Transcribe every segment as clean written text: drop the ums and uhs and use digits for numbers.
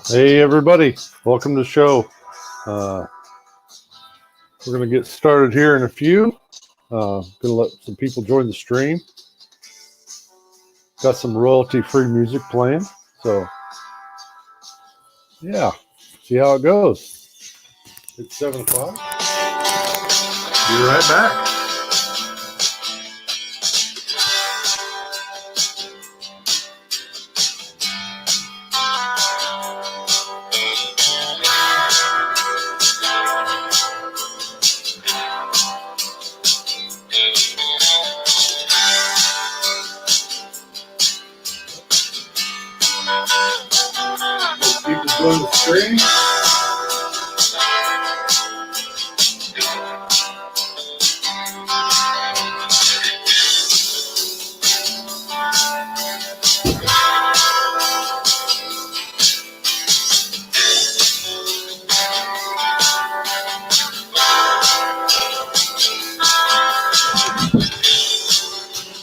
Hey everybody, welcome to the show. We're going to get started here in a few. Going to let some people join the stream. Got some royalty-free music playing, so yeah, see how it goes. It's 7 o'clock. Be right back. People join the stream.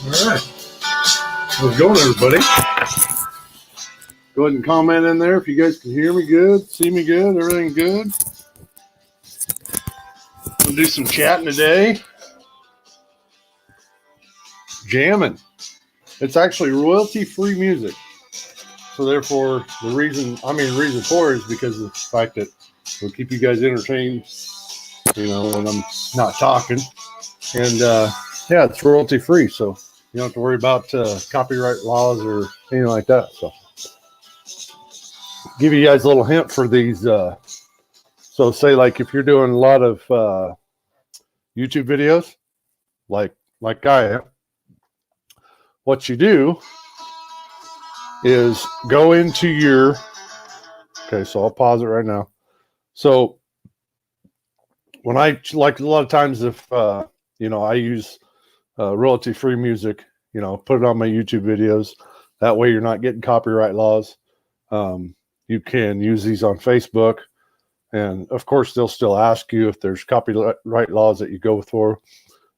All right. How's it going, everybody? Go ahead and comment in there if you guys can hear me good, see me good, everything good. We'll do some chatting today. Jamming. It's actually royalty-free music. So therefore, the reason for it is because of the fact that it'll keep you guys entertained, when I'm not talking. And yeah, it's royalty-free, so you don't have to worry about copyright laws or anything like that. So give you guys a little hint for these. So say like if you're doing a lot of YouTube videos, like I am, what you do is go into your, okay, so I'll pause it right now. So when I, like a lot of times if, I use royalty-free music, put it on my YouTube videos. That way you're not getting copyright laws. You can use these on Facebook. And of course, they'll still ask you if there's copyright laws that you go for.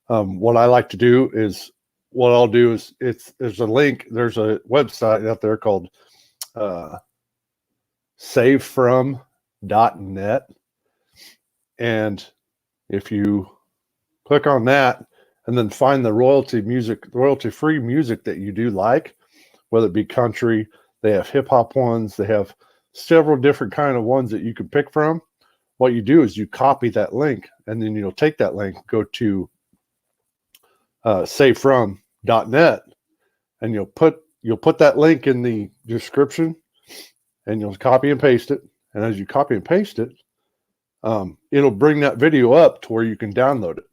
What I like to do is, what I'll do is there's a link. There's a website out there called savefrom.net. And if you click on that and then find the royalty-free music that you do like, whether it be country, they have hip hop ones, they have several different kind of ones that you can pick from. What you do is you copy that link, and then you'll take that link, go to savefrom.net, and you'll put that link in the description, and you'll copy and paste it. And as you copy and paste it, it'll bring that video up to where you can download it.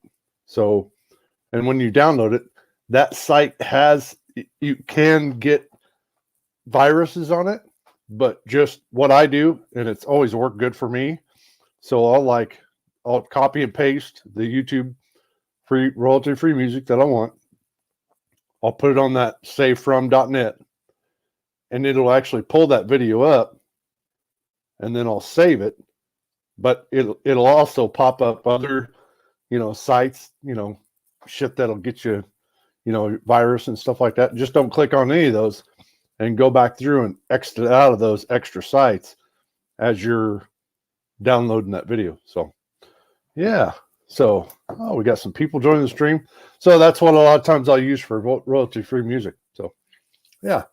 So, and when you download it, that site you can get viruses on it, but just what I do, and it's always worked good for me. So I'll copy and paste the YouTube royalty-free music that I want. I'll put it on that savefrom.net, and it'll actually pull that video up, and then I'll save it. But it'll also pop up other, sites, shit that'll get you, virus and stuff like that. Just don't click on any of those, and go back through and exit out of those extra sites as you're downloading that video. So yeah. So we got some people joining the stream. So that's what a lot of times I'll use for royalty-free music. So yeah.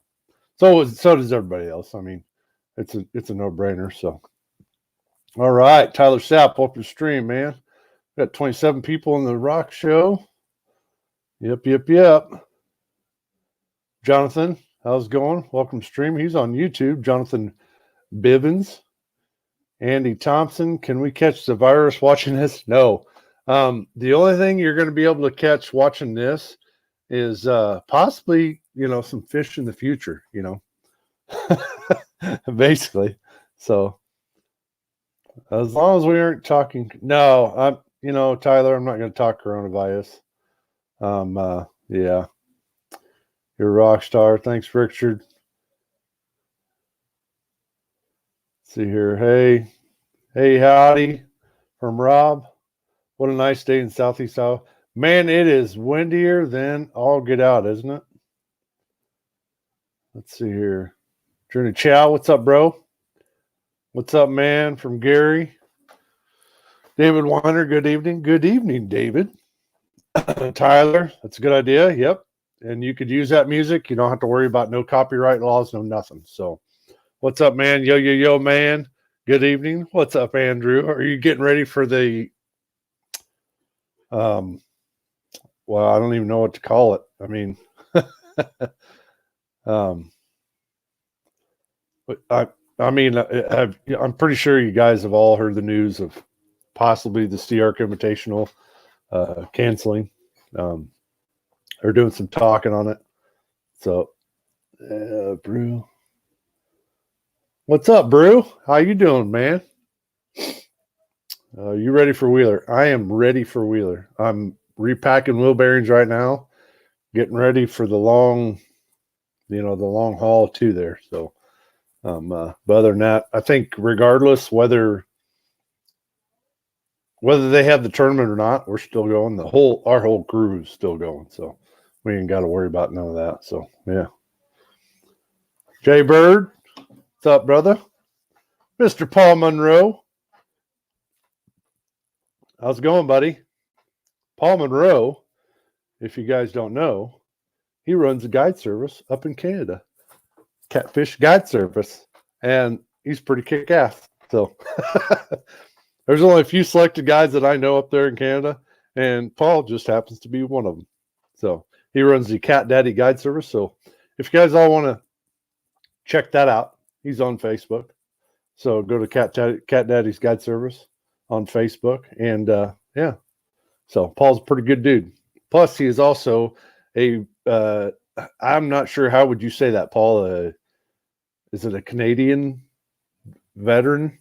So does everybody else. I mean, it's a no-brainer. So all right, Tyler Sapp, welcome to stream, man. We got 27 people in the rock show. Yep. Jonathan, how's it going? Welcome to stream. He's on YouTube. Jonathan Bivens. Andy Thompson, can we catch the virus watching this? No. The only thing you're going to be able to catch watching this is possibly, some fish in the future, basically. So as long as we aren't talking, no, Tyler, I'm not going to talk coronavirus. Yeah, you're a rock star. Thanks, Richard. See here. Hey, howdy from Rob. What a nice day in Southeast Iowa. Man, it is windier than all get out, isn't it? Let's see here. Journey Chow, what's up, bro? What's up, man? From Gary. David Weiner, good evening. Good evening, David. Tyler, that's a good idea. Yep. And you could use that music. You don't have to worry about no copyright laws, no nothing. So, what's up, man? Yo, yo, yo, man. Good evening. What's up, Andrew? Are you getting ready for the, well, I don't even know what to call it. I mean, but I'm pretty sure you guys have all heard the news of possibly the Sea Arc Invitational canceling. They're doing some talking on it. So, Brew. What's up, Brew? How you doing, man? You ready for Wheeler? I am ready for Wheeler. I'm repacking wheel bearings right now, getting ready for the long haul too there. So, but other than that, I think regardless whether they have the tournament or not, we're still going. Our whole crew is still going. So we ain't got to worry about none of that. So yeah. Jay Bird, what's up, brother? Mr. Paul Monroe. How's it going, buddy? Paul Monroe, if you guys don't know, he runs a guide service up in Canada, Catfish Guide Service, and he's pretty kick-ass. So there's only a few selected guys that I know up there in Canada, and Paul just happens to be one of them. So he runs the Cat Daddy Guide Service. So if you guys all want to check that out, he's on Facebook. So go to Cat Daddy's Guide Service on Facebook, and yeah. So Paul's a pretty good dude. Plus, he is also a. I'm not sure how would you say that, Paul. Is it a Canadian veteran?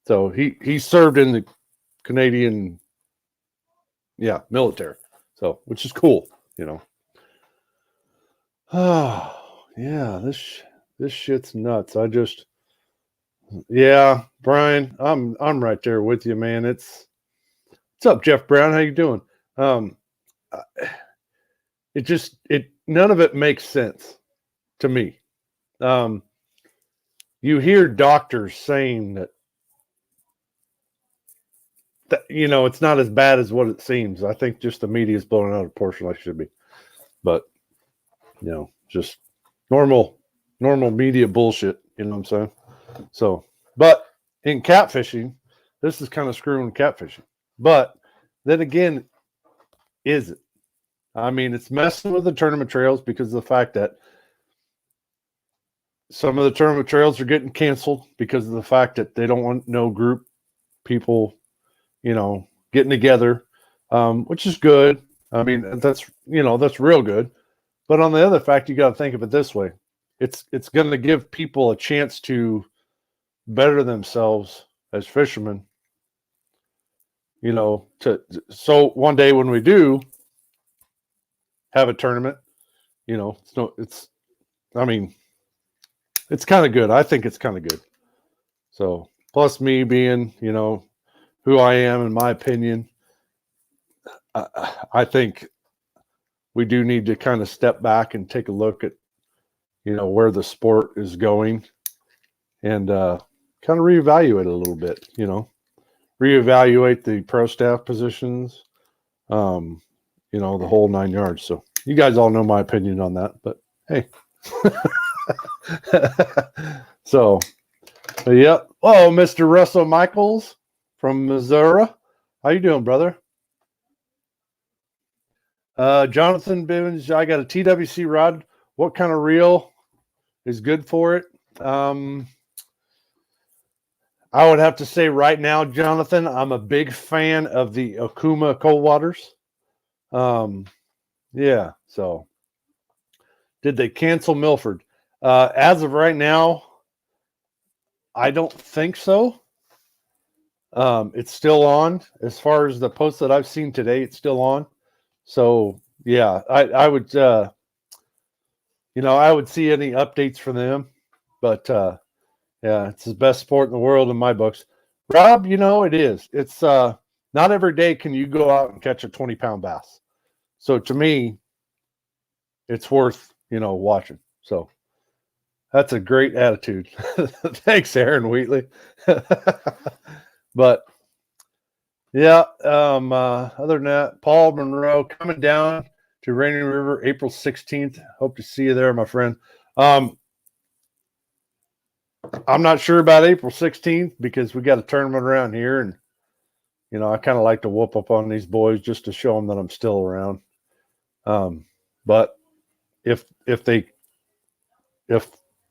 So he served in the Canadian, military. So which is cool, Oh yeah, this shit's nuts. Brian, I'm right there with you, man. What's up, Jeff Brown? How you doing? None of it makes sense to me. You hear doctors saying that it's not as bad as what it seems. I think just the media is blowing out of proportion like it should be. But just normal media bullshit, you know what I'm saying? So, but in catfishing, this is kind of screwing catfishing. But then again, is it? I mean, it's messing with the tournament trails because of the fact that some of the tournament trails are getting canceled because of the fact that they don't want no group people, getting together, which is good. I mean, that's real good. But on the other fact, you got to think of it this way. It's going to give people a chance to better themselves as fishermen, so one day when we do have a tournament, it's kind of good. I think it's kind of good. So plus me being, who I am, in my opinion, I think we do need to kind of step back and take a look at, where the sport is going and kind of reevaluate a little bit, reevaluate the pro staff positions, the whole 9 yards. So you guys all know my opinion on that, but hey. So, yep. Oh, Mr. Russell Michaels from Missouri. How you doing, brother? Jonathan Bivens, I got a TWC rod. What kind of reel is good for it? I would have to say right now, Jonathan, I'm a big fan of the Okuma Cold Waters. Yeah. So, did they cancel Milford? As of right now, I don't think so. It's still on. As far as the post that I've seen today, it's still on. So yeah, I would I would see any updates from them, but yeah, it's the best sport in the world in my books. Rob, it is. It's not every day can you go out and catch a 20-pound bass. So to me, it's worth watching. So That's a great attitude. Thanks, Aaron Wheatley. But yeah, other than that, Paul Monroe coming down to Rainy River April 16th. Hope to see you there, my friend. I'm not sure about April 16th because we got a tournament around here, and I kind of like to whoop up on these boys just to show them that I'm still around. But if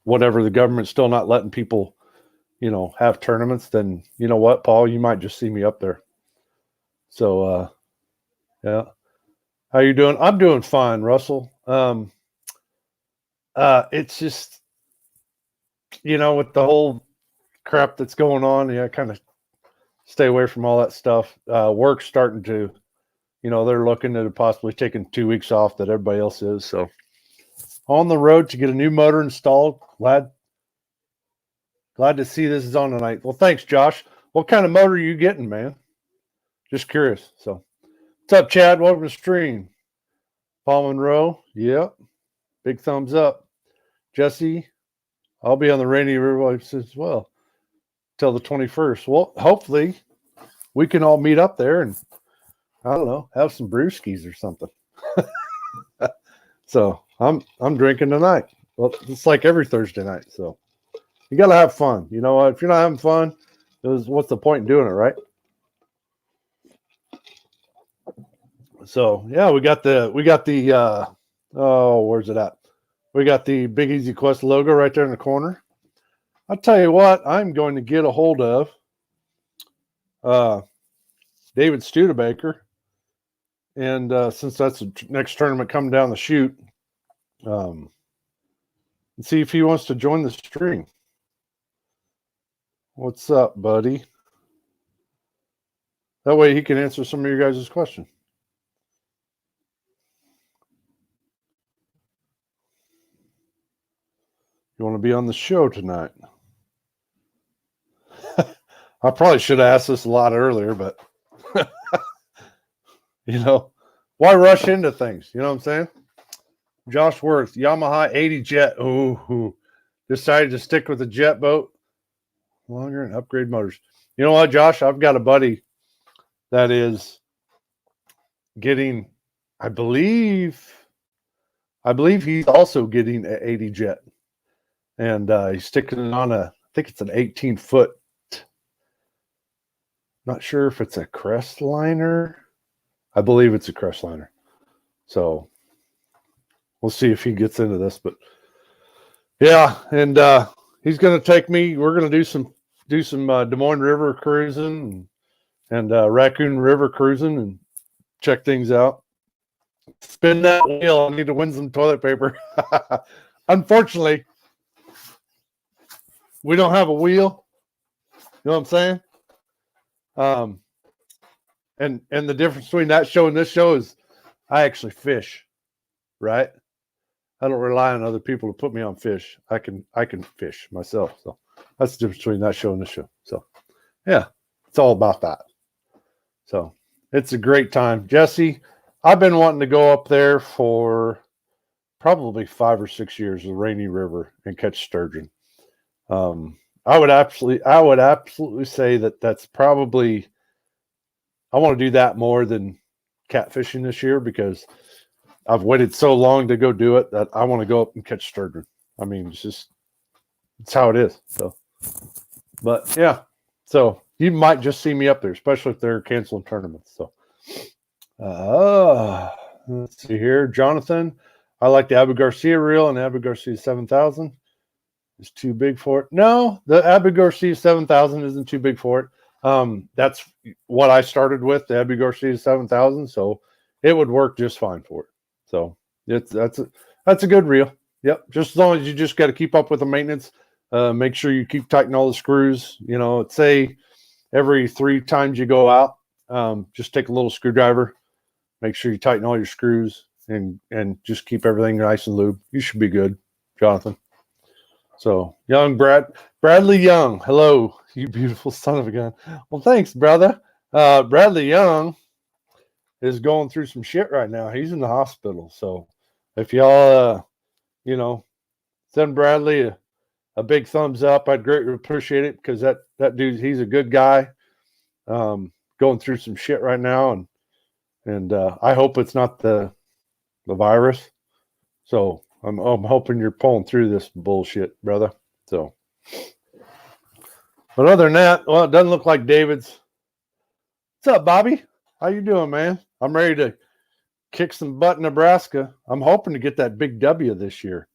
whatever, the government's still not letting people, have tournaments, then you know what, Paul, you might just see me up there. So, yeah. How you doing? I'm doing fine, Russell. It's just, with the whole crap that's going on, kind of stay away from all that stuff. Work's starting to, they're looking at possibly taking 2 weeks off that everybody else is. So on the road to get a new motor installed. Glad to see this is on tonight. Well, thanks, Josh. What kind of motor are you getting, man? Just curious. So what's up, Chad? Welcome to the stream. Paul Monroe. Yep. Big thumbs up. Jesse, I'll be on the Rainy River as well till the 21st. Well, hopefully we can all meet up there and, I don't know, have some brewskis or something. So I'm drinking tonight. Well, it's like every Thursday night. So you got to have fun. You know what? If you're not having fun, what's the point in doing it, right? So yeah, we got the where's it at? We got the Big Easy Quest logo right there in the corner. I'll tell you what, I'm going to get a hold of David Studebaker, and since that's the next tournament coming down the chute, and see if he wants to join the stream. What's up, buddy? That way he can answer some of your guys' questions. You want to be on the show tonight? I probably should have asked this a lot earlier, but why rush into things? You know what I'm saying? Josh Worth, Yamaha 80 Jet. Ooh, decided to stick with the jet boat longer and upgrade motors. You know what, Josh? I've got a buddy that is getting, I believe he's also getting an 80 Jet. And he's sticking it on I think it's an 18-foot. Not sure if it's a Crestliner. I believe it's a Crestliner. So we'll see if he gets into this. But yeah, and he's going to take me. We're going to do some Des Moines River cruising and Raccoon River cruising and check things out. Spin that wheel. I need to win some toilet paper. Unfortunately, we don't have a wheel. You know what I'm saying? And the difference between that show and this show is I actually fish, right? I don't rely on other people to put me on fish. I can fish myself. So that's the difference between that show and this show. So yeah, it's all about that. So it's a great time. Jesse, I've been wanting to go up there for probably 5 or 6 years, the Rainy River, and catch sturgeon. I would absolutely say that's probably, I want to do that more than catfishing this year because I've waited so long to go do it that I want to go up and catch sturgeon. I mean, it's how it is. So, but yeah, so you might just see me up there, especially if they're canceling tournaments. So, let's see here, Jonathan. I like the Abu Garcia reel and Abu Garcia 7000. It's too big for it. No, the Abu Garcia 7000 isn't too big for it. That's what I started with, the Abu Garcia 7000. So it would work just fine for it. So that's a good reel. Yep. Just as long as you just got to keep up with the maintenance, make sure you keep tightening all the screws. Say every 3 times you go out, just take a little screwdriver, make sure you tighten all your screws and just keep everything nice and lubed. You should be good, Jonathan. So Bradley Young. Hello, you beautiful son of a gun. Well, thanks, brother. Bradley Young is going through some shit right now. He's in the hospital. So if y'all, send Bradley a big thumbs up. I'd greatly appreciate it because that dude, he's a good guy. Going through some shit right now, and I hope it's not the virus. So I'm hoping you're pulling through this bullshit, brother. So, but other than that, well, it doesn't look like David's. What's up, Bobby? How you doing, man? I'm ready to kick some butt in Nebraska. I'm hoping to get that big W this year,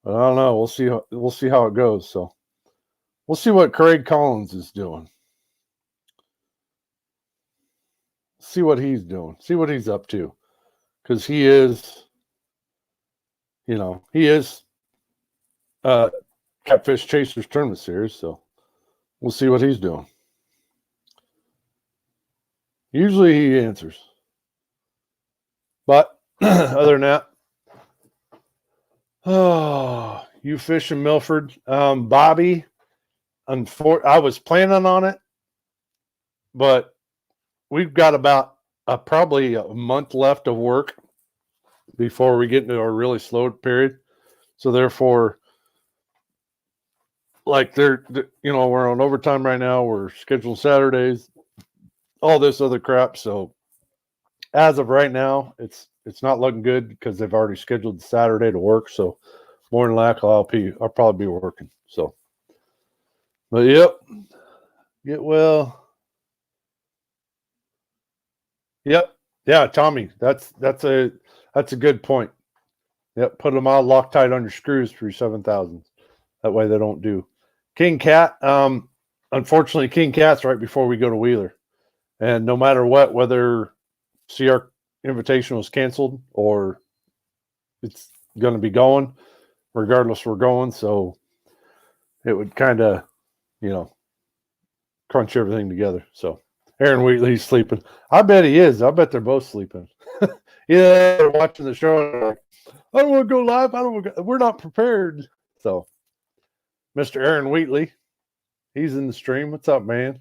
but I don't know. We'll see. We'll see how it goes. So we'll see what Craig Collins is doing. See what he's doing. See what he's up to, because he is, he is Catfish Chasers tournament series. So we'll see what he's doing. Usually he answers, but other than that, oh, you fish in Milford, Bobby. I was planning on it, but we've got about probably a month left of work before we get into our really slow period. So therefore, like we're on overtime right now. We're scheduling Saturdays, all this other crap. So as of right now, it's not looking good because they've already scheduled the Saturday to work. So more than likely, I'll probably be working. So, but yep, get well. Yep, yeah, Tommy, that's a good point. Yep, put them all Loctite on your screws for your 7,000s. That way they don't do. King Cat, unfortunately, King Cat's right before we go to Wheeler, and no matter what, whether CR invitation was canceled or it's going to be going, regardless, we're going. So it would kind of, crunch everything together. So Aaron Wheatley's sleeping. I bet he is. I bet they're both sleeping. Yeah, they're watching the show. And like, I don't want to go live. We're not prepared. So Mr. Aaron Wheatley, he's in the stream. What's up, man?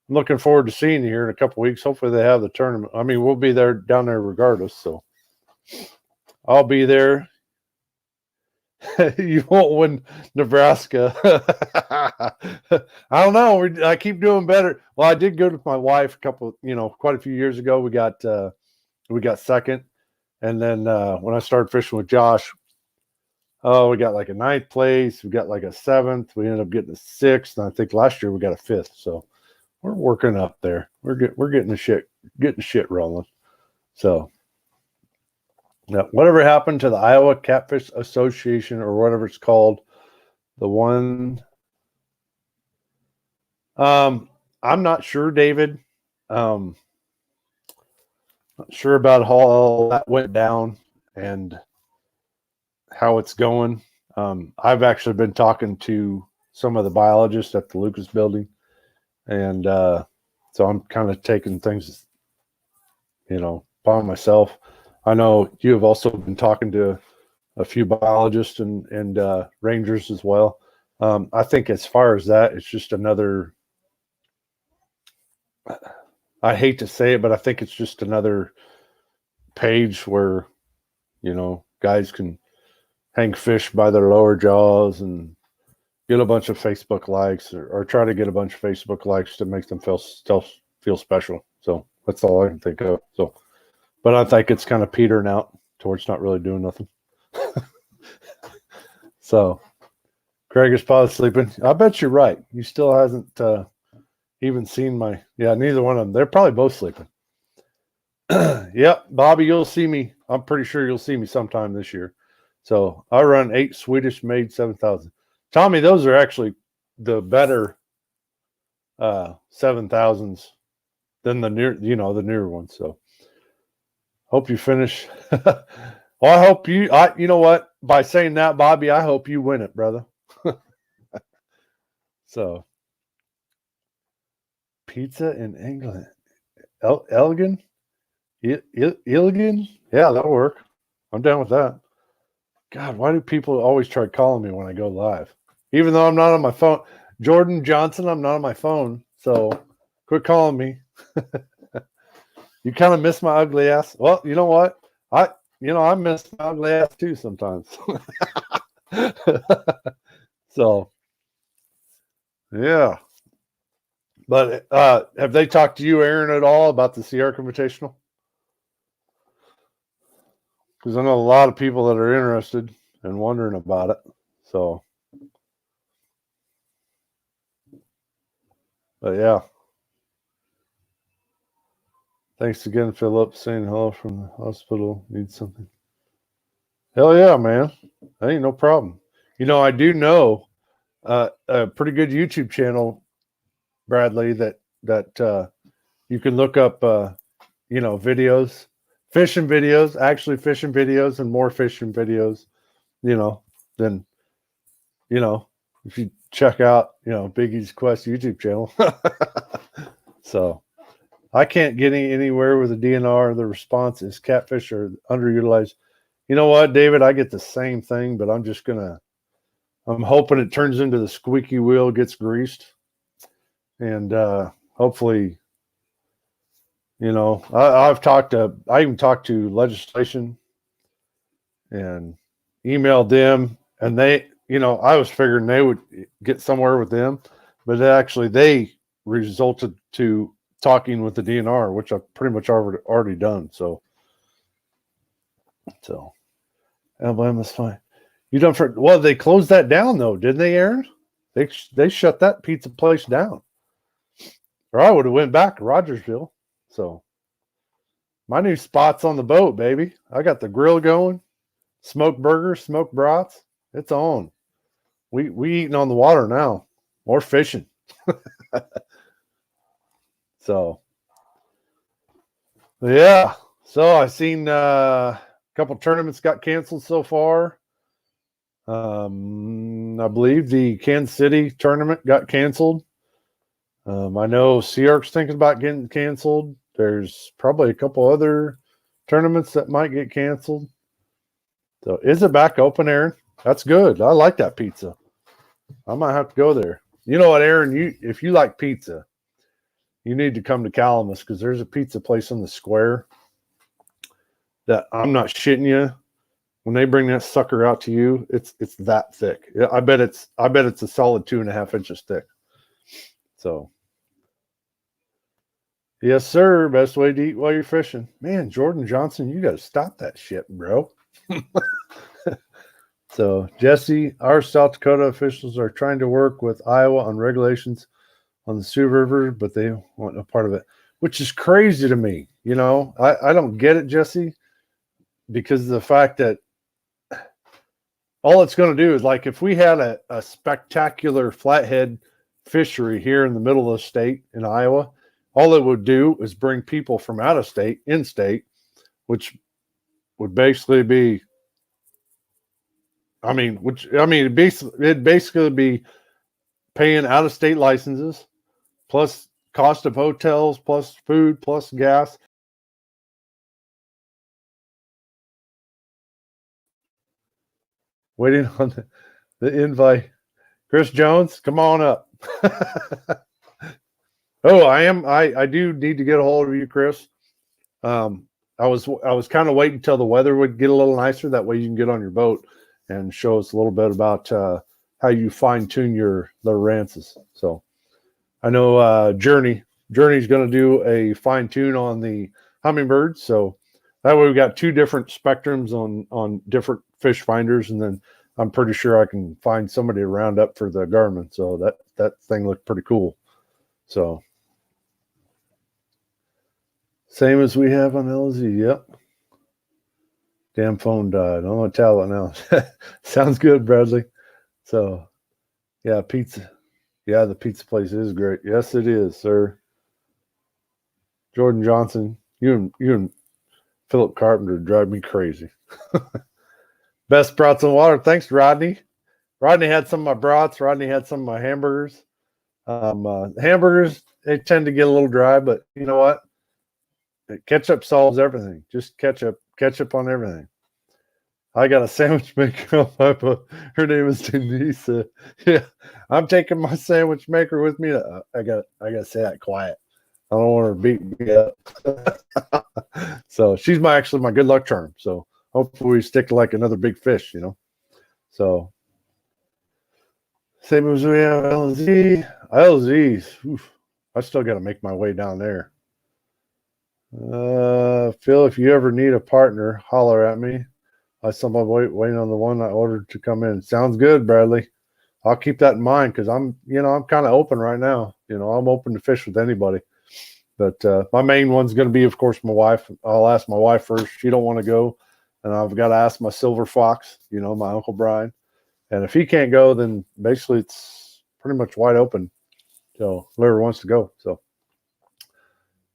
I'm looking forward to seeing you here in a couple weeks. Hopefully they have the tournament. I mean, we'll be down there regardless. So I'll be there. You won't win Nebraska. I don't know. I keep doing better. Well, I did go with my wife quite a few years ago. We got second. And then when I started fishing with Josh, we got like a 9th place. We got like a 7th. We ended up getting a 6th. And I think last year we got a 5th. So we're working up there. We're getting the shit rolling. So now, whatever happened to the Iowa Catfish Association or whatever it's called, the one, I'm not sure, David. Not sure about how all that went down and how it's going. I've actually been talking to some of the biologists at the Lucas building, and so I'm kind of taking things, upon myself. I know you have also been talking to a few biologists and rangers as well. I think as far as that, it's just another, I hate to say it, but I think it's just another page where, guys can hang fish by their lower jaws and get a bunch of Facebook likes or try to get a bunch of Facebook likes to make them feel special. So that's all I can think of. So, but I think it's kind of petering out towards not really doing nothing. So Craig is probably sleeping. I bet you're right. He still hasn't even seen neither one of them. They're probably both sleeping. Yep, Bobby, you'll see me. I'm pretty sure you'll see me sometime this year. So I run 8 Swedish made 7,000. Tommy, those are actually the better 7,000s than the newer ones. So hope you finish. Well, I hope you know what? By saying that, Bobby, I hope you win it, brother. So pizza in England. Elgin? Illigan? Yeah, that'll work. I'm down with that. God, why do people always try calling me when I go live? Even though I'm not on my phone. Jordan Johnson, I'm not on my phone. So quit calling me. You kind of miss my ugly ass. Well, you know what? I miss my ugly ass too sometimes. So, yeah. But have they talked to you, Aaron, at all about the Sierra Invitational? Because I know a lot of people that are interested and wondering about it. So, but yeah. Thanks again, Philip. Saying hello from the hospital. Need something. Hell yeah, man. That ain't no problem. You know, I do know a pretty good YouTube channel, Bradley, that you can look up, videos, fishing videos, actually fishing videos and more fishing videos, than, if you check out, Biggie's Quest YouTube channel. So I can't get anywhere with the DNR. The response is catfish are underutilized. You know what, David? I get the same thing, but I'm hoping it turns into the squeaky wheel, gets greased. And hopefully, I even talked to legislation and emailed them, and they, I was figuring they would get somewhere with them, but actually they resulted to talking with the DNR, which I've pretty much already done. So Alabama's fine. You done for, well, they closed that down though, didn't they, Aaron? They shut that pizza place down. Or I would have went back to Rogersville. So my new spot's on the boat, baby. I got the grill going, smoked burgers, smoked brats. It's on. We eating on the water now. More fishing. So yeah. So I seen a couple tournaments got canceled so far. I believe the Kansas City tournament got canceled. I know Seark's thinking about getting canceled. There's probably a couple other tournaments that might get canceled. So is it back open, Aaron? That's good. I like that pizza. I might have to go there. You know what, Aaron? If you like pizza, you need to come to Calamus because there's a pizza place on the square that, I'm not shitting you. When they bring that sucker out to you, it's that thick. I bet it's a solid 2.5 inches thick. So, yes, sir. Best way to eat while you're fishing. Man, Jordan Johnson, you got to stop that shit, bro. So, Jesse, our South Dakota officials are trying to work with Iowa on regulations on the Sioux River, but they want no part of it, which is crazy to me. I don't get it, Jesse, because of the fact that all it's going to do is, like, if we had a spectacular flathead fishery here in the middle of the state in Iowa, all it would do is bring people from out of state, in state, which would basically be, it'd basically be paying out of state licenses, plus cost of hotels, plus food, plus gas. Waiting on the invite. Chris Jones, come on up. Oh, I do need to get a hold of you, Chris. I was kind of waiting until the weather would get a little nicer. That way you can get on your boat and show us a little bit about how you fine tune the rances. So I know Journey's going to do a fine tune on the hummingbirds. So that way we got two different spectrums on different fish finders, and then I'm pretty sure I can find somebody to round up for the Garmin. So that thing looked pretty cool. So same as we have on LZ. Yep. Damn phone died. I'm going to tell it now. Sounds good, Bradley. So, yeah, pizza. Yeah, the pizza place is great. Yes, it is, sir. Jordan Johnson, you and Philip Carpenter drive me crazy. Best brats on water. Thanks, Rodney. Rodney had some of my brats. Rodney had some of my hamburgers. Hamburgers, they tend to get a little dry, but you know what? Ketchup solves everything. Just ketchup on everything. I got a sandwich maker on my boat. Her name is Denise. Yeah, I'm taking my sandwich maker with me. I got to say that quiet. I don't want her to beat me up. So she's actually my good luck charm. So hopefully we stick to like another big fish, So Same as we have LZ. LZs. Oof, I still got to make my way down there. Phil, if you ever need a partner, holler at me. I saw my waiting on the one I ordered to come in. Sounds good, Bradley. I'll keep that in mind because I'm kind of open right now. I'm open to fish with anybody. But my main one's going to be, of course, my wife. I'll ask my wife first. She don't want to go. And I've got to ask my silver fox, my Uncle Brian. And if he can't go, then basically it's pretty much wide open. So whoever wants to go. So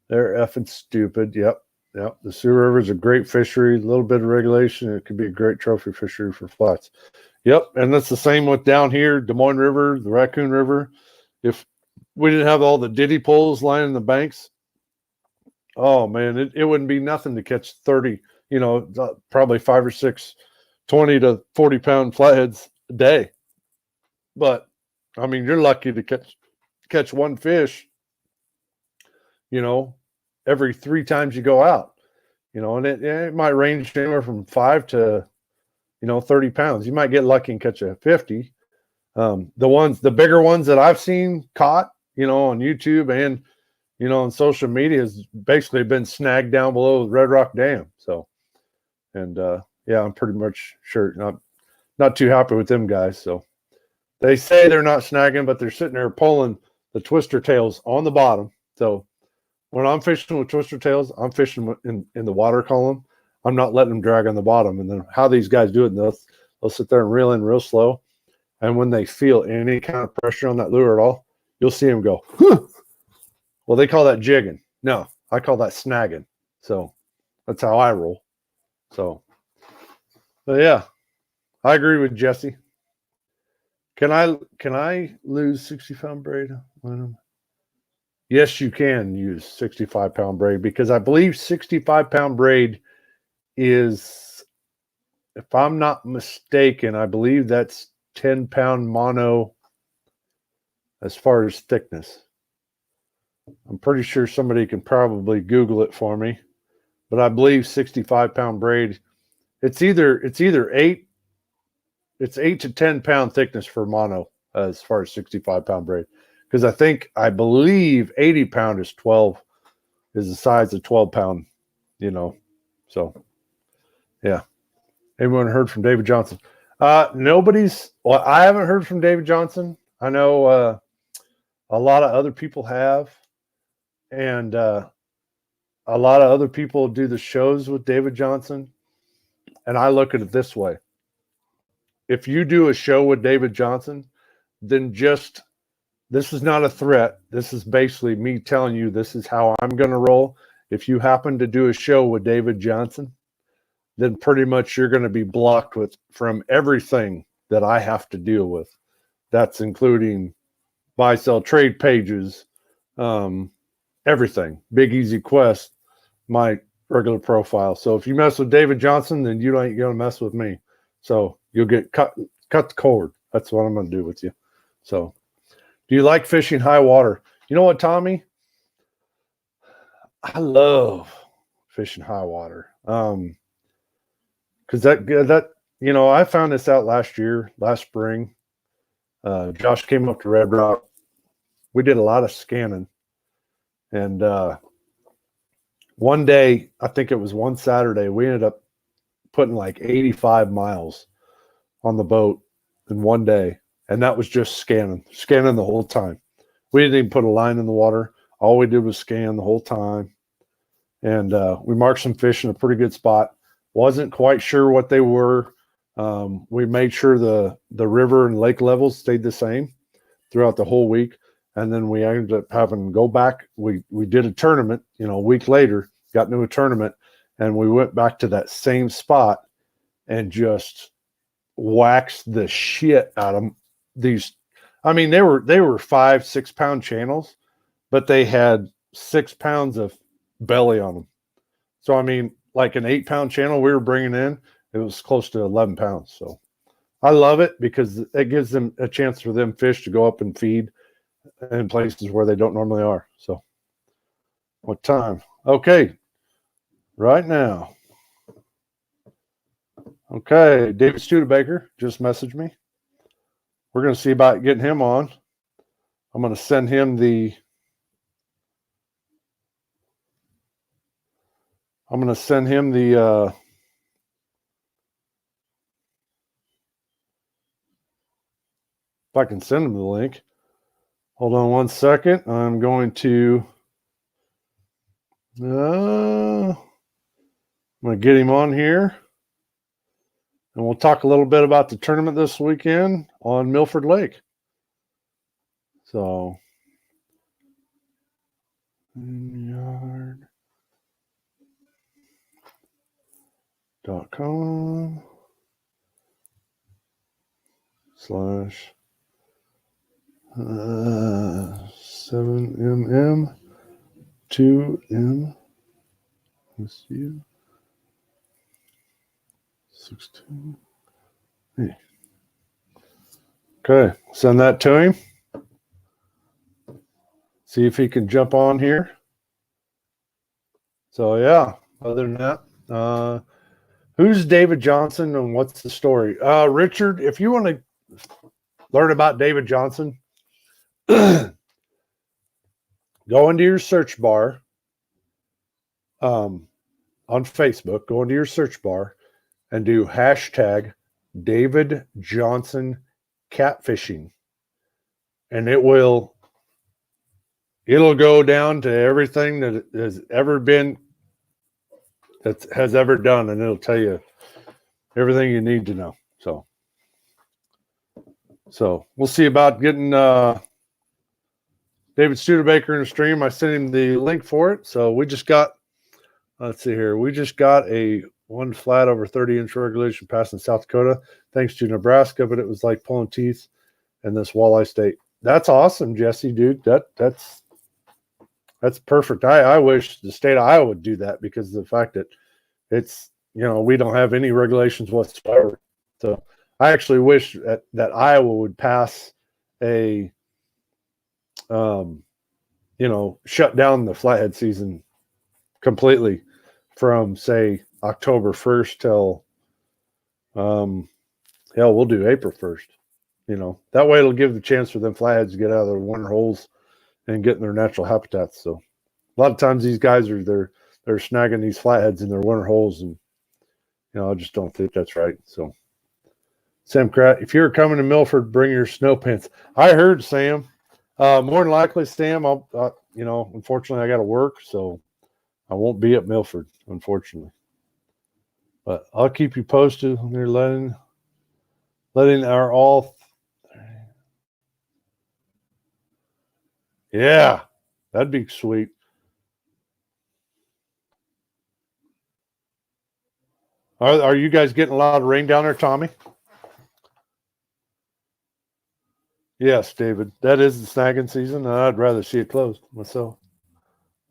they're effing stupid. Yep. The Sioux River is a great fishery. A little bit of regulation. It could be a great trophy fishery for flats. Yep. And that's the same with down here, Des Moines River, the Raccoon River. If we didn't have all the diddy poles lining the banks, oh man, it wouldn't be nothing to catch 30, probably 5 or 6, 20 to 40 pound flatheads a day. But I mean, you're lucky to catch one fish, every 3 times you go out, and it might range anywhere from 5 to 30 pounds. You might get lucky and catch a 50. The bigger ones that I've seen caught, on YouTube and on social media has basically been snagged down below the Red Rock Dam. So, and yeah, I'm pretty much sure not too happy with them guys. So they say they're not snagging, but they're sitting there pulling the twister tails on the bottom. So when I'm fishing with twister tails, I'm fishing in the water column. I'm not letting them drag on the bottom. And then how these guys do it, they'll sit there and reel in real slow. And when they feel any kind of pressure on that lure at all, you'll see them go, huh. Well, they call that jigging. No, I call that snagging. So that's how I roll. So, but yeah, I agree with Jesse. Can I lose 60-pound braid? Yes, you can use 65-pound braid because I believe 65-pound braid is, if I'm not mistaken, I believe that's 10-pound mono as far as thickness. I'm pretty sure somebody can probably Google it for me, but I believe 65-pound braid. It's either 8 to 10 pound thickness for mono as far as 65-pound braid, because I believe 80-pound is the size of 12-pound. So yeah. Anyone heard from David Johnson? Well, I haven't heard from David Johnson. I know a lot of other people have. And a lot of other people do the shows with David Johnson. And I look at it this way. If you do a show with David Johnson, then this is not a threat. This is basically me telling you this is how I'm going to roll. If you happen to do a show with David Johnson, then pretty much you're going to be blocked from everything that I have to deal with. That's including buy, sell, trade pages, everything. Big Easy Quest, my regular profile. So if you mess with David Johnson, then you ain't going to mess with me. So you'll get cut the cord. That's what I'm going to do with you. So do you like fishing high water? You know what, Tommy? I love fishing high water. Because that I found this out last spring. Josh came up to Red Rock. We did a lot of scanning. And one day, I think it was one Saturday, we ended up putting like 85 miles on the boat in one day. And that was just scanning the whole time. We didn't even put a line in the water. All we did was scan the whole time. And we marked some fish in a pretty good spot. Wasn't quite sure what they were. We made sure the river and lake levels stayed the same throughout the whole week. And then we ended up having to go back. We did a tournament, a week later, got into a tournament, and we went back to that same spot and just waxed the shit out of these. I mean, they were 5-6 pound channels, but they had 6 pounds of belly on them. So, I mean, like an 8-pound channel we were bringing in, it was close to 11 pounds. So I love it because it gives them a chance for them fish to go up and feed in places where they don't normally are. So what time? Okay. Right now. Okay. David Studebaker just messaged me. we're going to see about getting him on. I'm going to send him the if I can send him the link. Hold on one second. I'm going to get him on here. And we'll talk a little bit about the tournament this weekend on Milford Lake. So, yard.com/7mm2m SU 16. Hey. Okay, send that to him. See if he can jump on here. So yeah, other than that, who's David Johnson and what's the story? Richard, if you want to learn about David Johnson, go into your search bar on Facebook, go into your search bar and do hashtag David Johnson catfishing. And it'll go down to everything that has ever been, that has ever done, and it'll tell you everything you need to know. So we'll see about getting David Studebaker in the stream. I sent him the link for it. So we just got, let's see here. We just got a one flat over 30-inch regulation pass in South Dakota, thanks to Nebraska, but it was like pulling teeth in this walleye state. That's awesome, Jesse, dude. That's perfect. I wish the state of Iowa would do that, because of the fact that it's, we don't have any regulations whatsoever. So I actually wish that Iowa would pass a, shut down the flathead season completely from, say, October 1st till, we'll do April 1st. That way it'll give the chance for them flatheads to get out of their winter holes and get in their natural habitats. So a lot of times these guys they're snagging these flatheads in their winter holes, and I just don't think that's right. So Sam Kratt, if you're coming to Milford, bring your snow pants. I heard, Sam. More than likely, Sam, unfortunately I got to work, so I won't be at Milford, unfortunately. But I'll keep you posted. They're letting our all. Yeah, that'd be sweet. Are you guys getting a lot of rain down there, Tommy? Yes, David. That is the snagging season. I'd rather see it closed myself.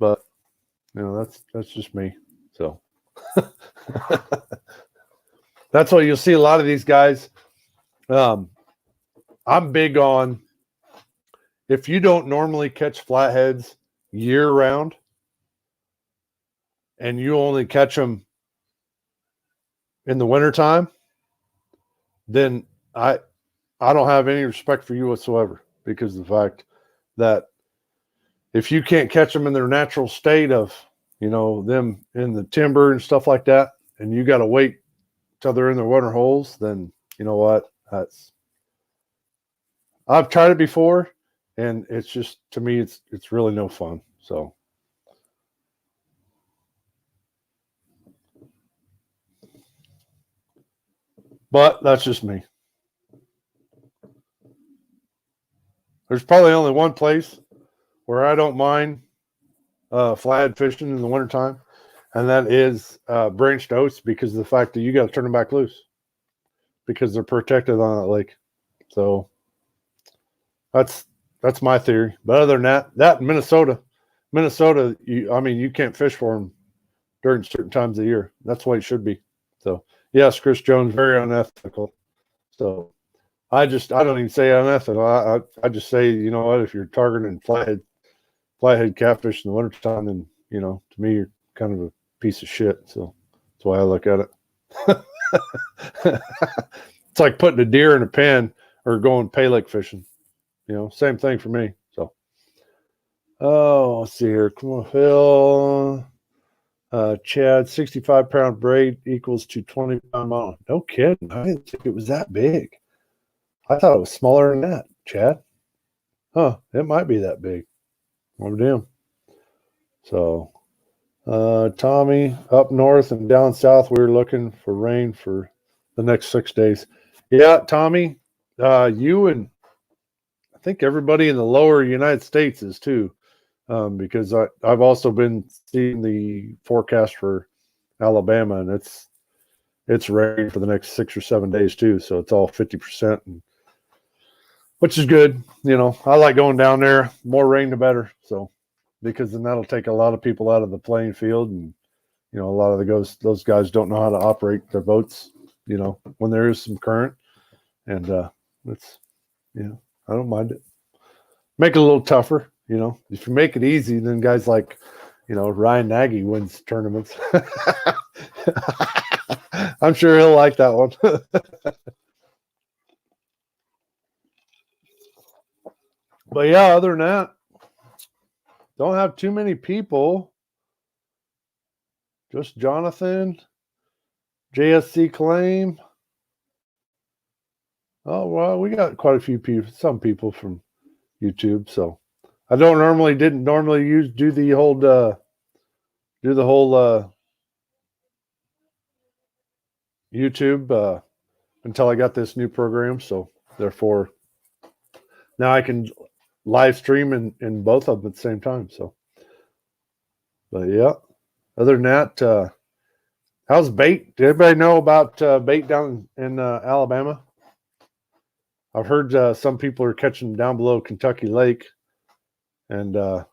But that's just me. So that's what you'll see a lot of these guys. I'm big on, if you don't normally catch flatheads year round and you only catch them in the wintertime, then I don't have any respect for you whatsoever, because of the fact that if you can't catch them in their natural state of, them in the timber and stuff like that, and you got to wait till they're in their winter holes, then you know what? I've tried it before, and it's just, to me, it's really no fun. So. But that's just me. There's probably only one place where I don't mind flathead fishing in the wintertime, and that is branched oats, because of the fact that you got to turn them back loose because they're protected on that lake. So that's my theory. But other than that Minnesota, you can't fish for them during certain times of the year. That's the way it should be. So yes, Chris Jones, very unethical. So I don't even say unethical. I just say, you know what, if you're targeting flathead catfish in the wintertime, then, to me, you're kind of a piece of shit. So that's why I look at it. It's like putting a deer in a pen or going pay lake fishing. You know, same thing for me. So, oh, let's see here. Come on, Phil. Chad, 65-pound braid equals to 20-pound model. No kidding. I didn't think it was that big. I thought it was smaller than that, Chad. Huh, it might be that big. Oh, damn. So, Tommy, up north and down south, we were looking for rain for the next 6 days. Yeah, Tommy, you and I think everybody in the lower United States is too, because I've also been seeing the forecast for Alabama, and it's rain for the next 6 or 7 days too. So it's all 50%, which is good. You know, I like going down there. More rain, the better. So because then that'll take a lot of people out of the playing field, and you know, a lot of those guys don't know how to operate their boats. You know, when there is some current, and it's I don't mind it. Make it a little tougher. You know, if you make it easy, then guys like, you know, Ryan Nagy wins tournaments. I'm sure he'll like that one. But yeah, other than that, don't have too many people. Just Jonathan, JSC Claim. Oh, well, we got quite a few people, some people from YouTube. So I didn't normally do the whole YouTube until I got this new program. So therefore now I can live stream in both of them at the same time. So, but yeah, other than that, how's bait? Did everybody know about bait down in Alabama? I've heard some people are catching them down below Kentucky Lake, and I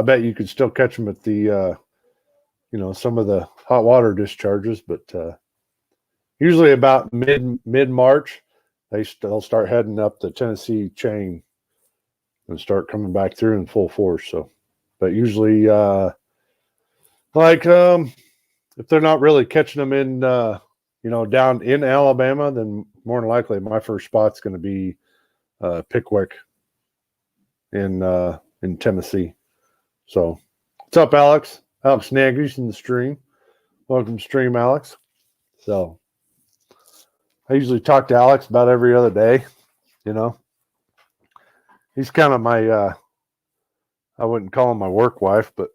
bet you could still catch them at the, some of the hot water discharges. But usually about mid March, they'll start heading up the Tennessee chain and start coming back through in full force. So, but usually, if they're not really catching them in, down in Alabama, then more than likely my first spot's going to be Pickwick in Tennessee. So, what's up, Alex? Alex Nagy's in the stream. Welcome to stream, Alex. So, I usually talk to Alex about every other day. You know, he's kind of my, I wouldn't call him my work wife, but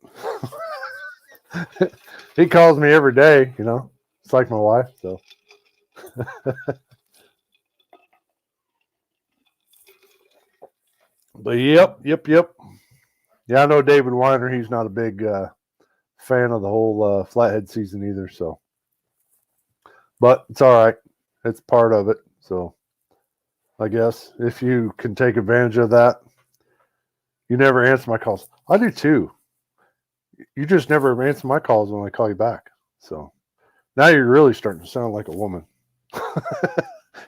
he calls me every day. You know, it's like my wife. So. But yep. Yeah, I know David Weiner. He's not a big fan of the whole flathead season either. So, but it's all right. It's part of it. So, I guess if you can take advantage of that, you never answer my calls. I do too. You just never answer my calls when I call you back. So now you're really starting to sound like a woman.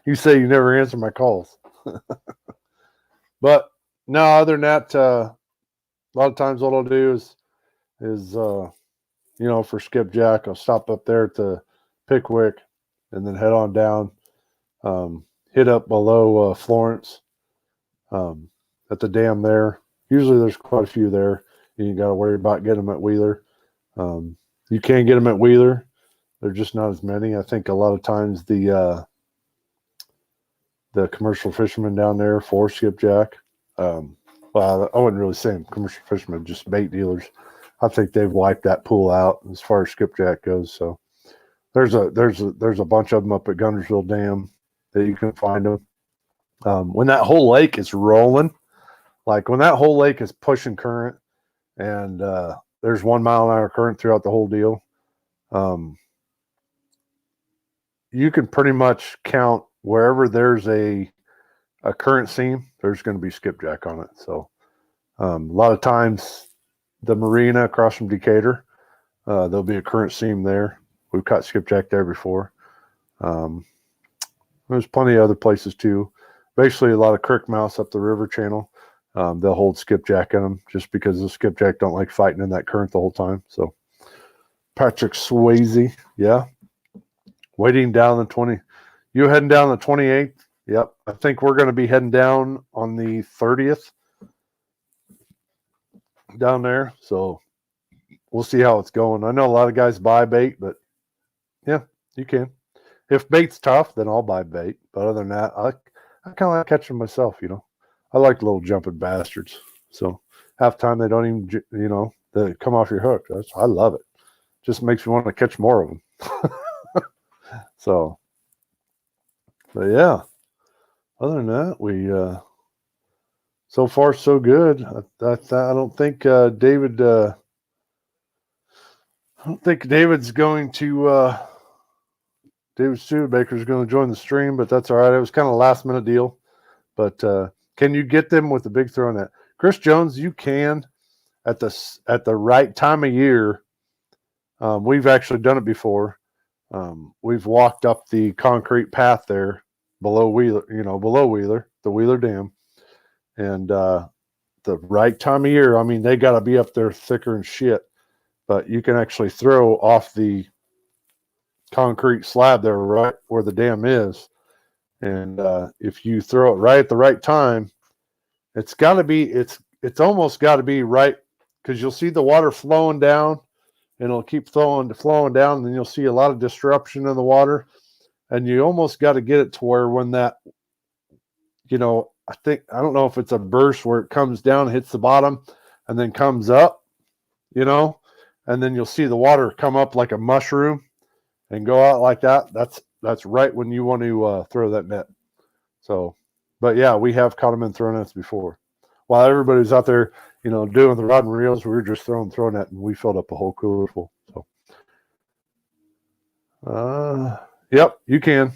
You say you never answer my calls. But no, other than that, a lot of times what I'll do is for skipjack, I'll stop up there at the Pickwick and then head on down, hit up below Florence at the dam there. Usually there's quite a few there. You got to worry about getting them at Wheeler. You can get them at Wheeler. They're just not as many. I think a lot of times the commercial fishermen down there for skipjack, well, I wouldn't really say them commercial fishermen, just bait dealers. I think they've wiped that pool out as far as skipjack goes. So there's a bunch of them up at Guntersville Dam that you can find them. When that whole lake is rolling, like when that whole lake is pushing current, and there's 1 mile an hour current throughout the whole deal, you can pretty much count wherever there's a current seam, there's going to be skipjack on it. So a lot of times the marina across from Decatur, there'll be a current seam there. We've caught skipjack there before. There's plenty of other places too. Basically, a lot of creek mouths up the river channel. They'll hold skipjack in them just because the skipjack don't like fighting in that current the whole time. So Patrick Swayze, yeah. Waiting down the 20. You heading down the 28th? Yep. I think we're going to be heading down on the 30th down there. So we'll see how it's going. I know a lot of guys buy bait, but yeah, you can. If bait's tough, then I'll buy bait. But other than that, I kind of like catching myself, you know. I like little jumping bastards. So half the time they don't even, you know, they come off your hook. I love it. Just makes me want to catch more of them. So, but yeah, other than that, we so far so good. I don't think David. I don't think David's going to. David Studebaker is going to join the stream, but that's all right. It was kind of a last minute deal. But can you get them with the big throw net? Chris Jones, you can at the right time of year. We've actually done it before. We've walked up the concrete path there below Wheeler, the Wheeler Dam, and the right time of year. I mean, they got to be up there thicker and shit, but you can actually throw off the concrete slab there, right where the dam is, and if you throw it right at the right time, it's got to be it's almost got to be right, because you'll see the water flowing down. And it'll keep flowing down, and then you'll see a lot of disruption in the water. And you almost got to get it to where when that, you know, I don't know if it's a burst where it comes down, hits the bottom, and then comes up, you know, and then you'll see the water come up like a mushroom and go out like that. That's right when you want to throw that net. So, but yeah, we have caught them in throw nets before. While everybody's out there, you know, doing the rod and reels, we were just throwing net, and we filled up a whole cooler full. So, yep, you can.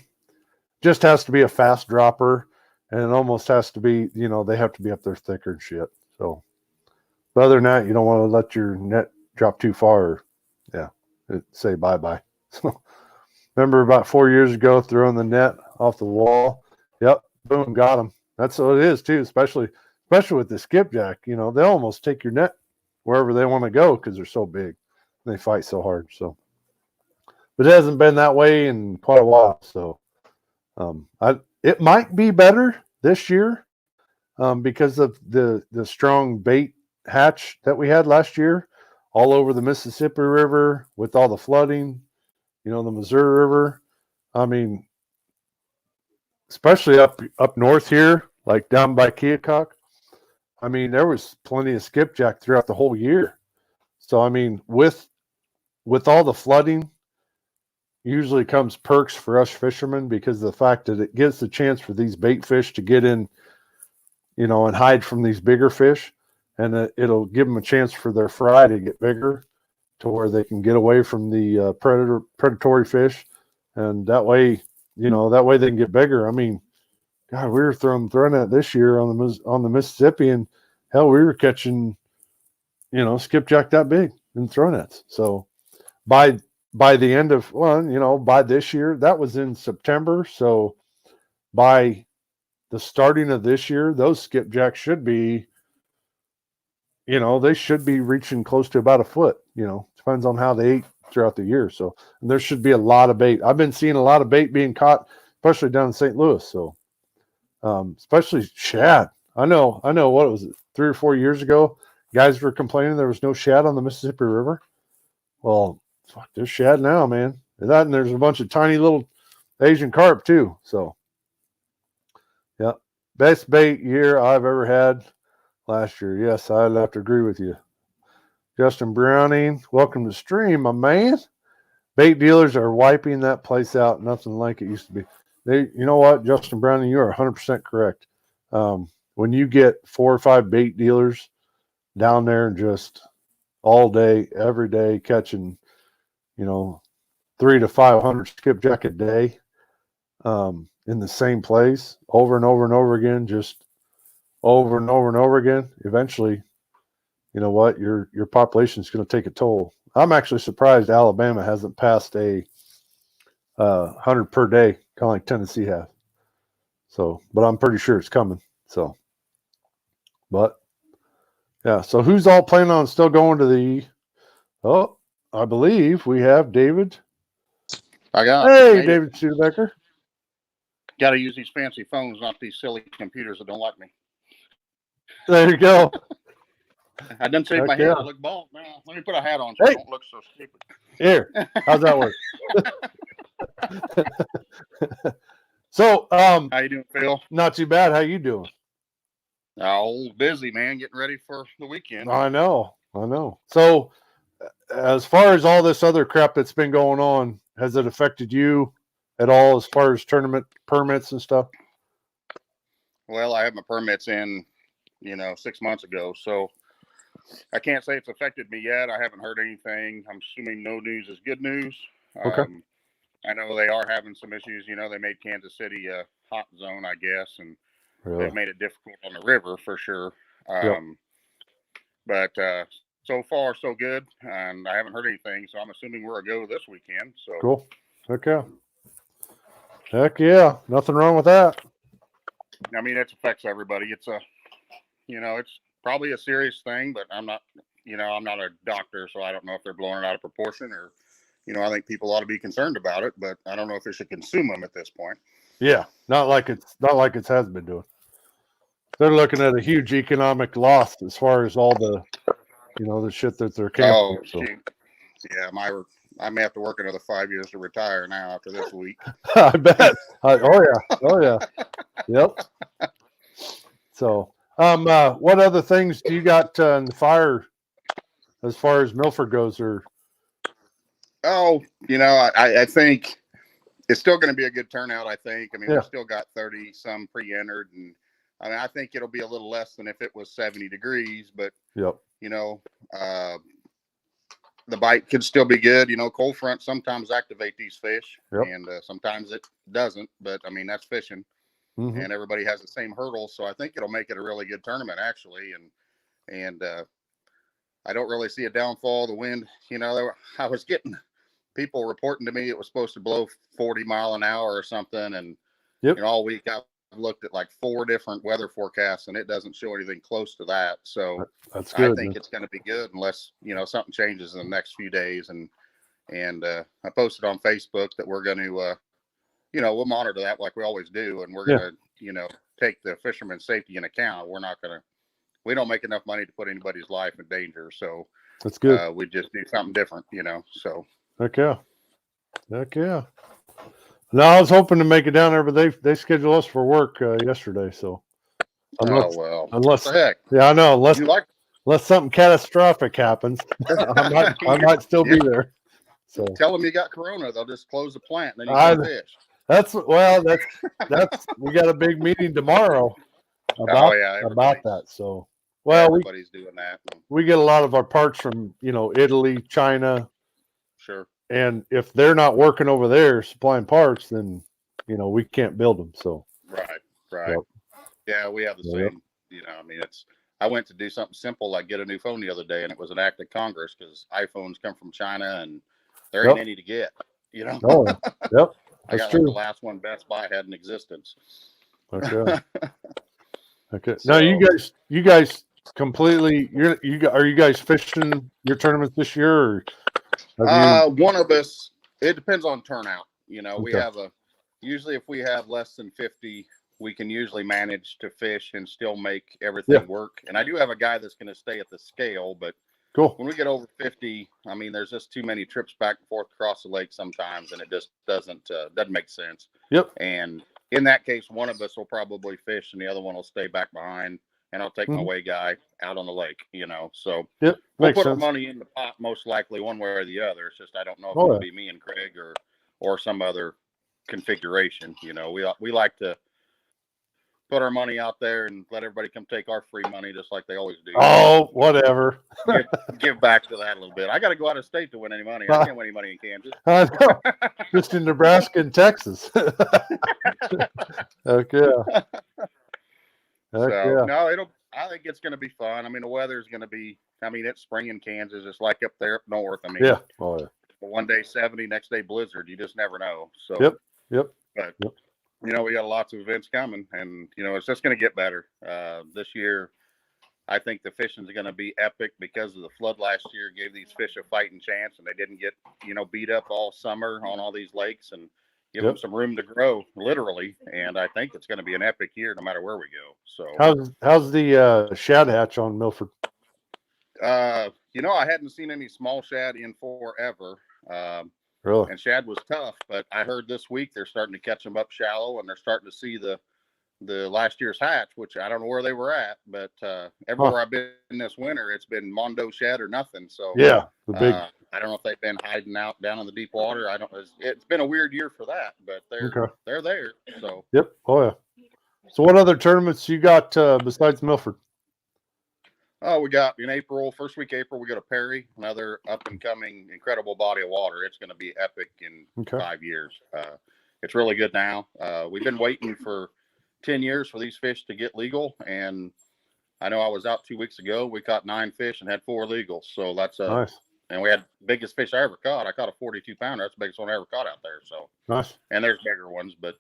Just has to be a fast dropper, and it almost has to be, you know, they have to be up there thicker and shit. So, but other than that, you don't want to let your net drop too far. Yeah, say bye. So, remember about 4 years ago, throwing the net off the wall. Yep, boom, got them. That's what it is too, especially with the skipjack. You know, they almost take your net wherever they want to go because they're so big. They fight so hard. So, but it hasn't been that way in quite a while. So, it might be better this year because of the strong bait hatch that we had last year all over the Mississippi River with all the flooding. You know, the Missouri River. I mean, especially up north here, like down by Keokuk. I mean, there was plenty of skipjack throughout the whole year. So, I mean, with all the flooding, usually comes perks for us fishermen because of the fact that it gives the chance for these bait fish to get in, you know, and hide from these bigger fish. And it'll give them a chance for their fry to get bigger to where they can get away from the predatory fish. And that way, you know, they can get bigger. I mean, God, we were throwing that this year on the Mississippi, and hell, we were catching, you know, skipjack that big in throw nets. So by the end of, well, you know, by this year, that was in September. So by the starting of this year, those skipjacks should be, you know, they should be reaching close to about a foot. You know, depends on how they ate throughout the year. So there should be a lot of bait. I've been seeing a lot of bait being caught, especially down in St. Louis. So especially shad. I know. What was it? 3 or 4 years ago, guys were complaining there was no shad on the Mississippi River. Well, fuck, there's shad now, man. And there's a bunch of tiny little Asian carp too. So, yeah, best bait year I've ever had last year. Yes, I'd have to agree with you. Justin Browning, welcome to the stream, my man. Bait dealers are wiping that place out. Nothing like it used to be. You know what, Justin Browning, you are 100% correct. When you get 4 or 5 bait dealers down there and just all day, every day catching, you know, 300 to 500 skipjack a day in the same place over and over and over again, just over and over and over again, eventually, you know what, your population is going to take a toll. I'm actually surprised Alabama hasn't passed a 100 per day, kind of like Tennessee has. So, but I'm pretty sure it's coming. So, but yeah. So who's all planning on still going to the? Oh, I believe we have David. I got. Hey, David Studebaker. Got to use these fancy phones, not these silly computers that don't like me. There you go. I done shaved my head. I look bald now. Let me put a hat on so I don't look so stupid. Here, how's that work? So, how you doing, Phil? Not too bad. How you doing? Oh, busy, man. Getting ready for the weekend. I know. So, as far as all this other crap that's been going on, has it affected you at all as far as tournament permits and stuff? Well, I have my permits in, 6 months ago, so I can't say it's affected me yet. I haven't heard anything. I'm assuming no news is good news. Okay. I know they are having some issues. They made Kansas City a hot zone, I guess, and they've made it difficult on the river for sure. But so far, so good. And I haven't heard anything, so I'm assuming we're a go this weekend. So cool. Heck yeah. Nothing wrong with that. I mean, it affects everybody. It's it's probably a serious thing, but I'm not a doctor, so I don't know if they're blowing it out of proportion or, I think people ought to be concerned about it, but I don't know if it should consume them at this point. Yeah, not like it has been doing. They're looking at a huge economic loss as far as all the, the shit that they're camping. Oh, so. Yeah, I may have to work another 5 years to retire now after this week. I bet. Oh yeah. Yep. So, what other things do you got in the fire as far as Milford goes? Or I think it's still going to be a good turnout. I think. I mean, we still got 30 some pre-entered, and I mean, I think it'll be a little less than if it was 70 degrees. But the bite could still be good. Cold fronts sometimes activate these fish, and sometimes it doesn't. But I mean, that's fishing. Mm-hmm. And everybody has the same hurdle, so I think it'll make it a really good tournament, actually. And I don't really see a downfall. The wind, I was getting people reporting to me it was supposed to blow 40 mile an hour or something, and all week I've looked at like 4 different weather forecasts, and it doesn't show anything close to that. So that's good. I think it's going to be good unless something changes in the next few days. And I posted on Facebook that we're going to. We'll monitor that like we always do, and we're going to, take the fisherman's safety in account. We don't make enough money to put anybody's life in danger. So that's good. We just do something different, so. Heck yeah. No, I was hoping to make it down there, but they scheduled us for work yesterday. So unless what the heck? Yeah, I know. Unless something catastrophic happens, I might still be there. So tell them you got corona. They'll just close the plant and then you can fish. That's we got a big meeting tomorrow about that. So everybody's doing that. We get a lot of our parts from Italy, China. Sure. And if they're not working over there supplying parts, then we can't build them. So right. Yep. Yeah, we have the same. I mean, I went to do something simple like get a new phone the other day, and it was an act of Congress because iPhones come from China and there ain't any to get. Oh, yep. I got like the last one Best Buy had in existence. Okay. Now you guys completely. Are you guys fishing your tournaments this year? Or one of us. It depends on turnout. We have usually if we have less than 50, we can usually manage to fish and still make everything work. And I do have a guy that's going to stay at the scale, but. Cool. When we get over 50, I mean, there's just too many trips back and forth across the lake sometimes, and it just doesn't make sense. Yep. And in that case, one of us will probably fish, and the other one will stay back behind, and I'll take my way guy out on the lake. So we'll put our money in the pot most likely one way or the other. It's just I don't know if it'll be me and Craig or some other configuration. We like to put our money out there and let everybody come take our free money just like they always do. Oh, whatever. give back to that a little bit. I got to go out of state to win any money. I can't win any money in Kansas. I know. Just in Nebraska and Texas. Okay. No, I think it's going to be fun. I mean, the weather's going to be, it's spring in Kansas. It's like up there up north. I mean, one day 70, next day blizzard. You just never know. So, Yep. But, we got lots of events coming, and, it's just going to get better. This year, I think the fishing is going to be epic because of the flood last year gave these fish a fighting chance, and they didn't get, beat up all summer on all these lakes. And, give them some room to grow, literally. And I think it's going to be an epic year, no matter where we go. So how's the shad hatch on Milford? You know, I hadn't seen any small shad in forever. Really? And shad was tough, but I heard this week they're starting to catch them up shallow, and they're starting to see the last year's hatch, which I don't know where they were at, but everywhere I've been this winter, it's been Mondo shad or nothing. So yeah, the big. I don't know if they've been hiding out down in the deep water. I don't. It's been a weird year for that, but they're there. So yep. Oh yeah. So what other tournaments you got besides Milford? Oh, we got in April, first week April, we go to Perry, another up and coming incredible body of water. It's going to be epic in 5 years. It's really good now. We've been waiting for 10 years for these fish to get legal. And I know I was out 2 weeks ago. We caught 9 fish and had 4 legals. So that's nice. And we had biggest fish I ever caught. I caught a 42 pounder. That's the biggest one I ever caught out there. So nice. And there's bigger ones, but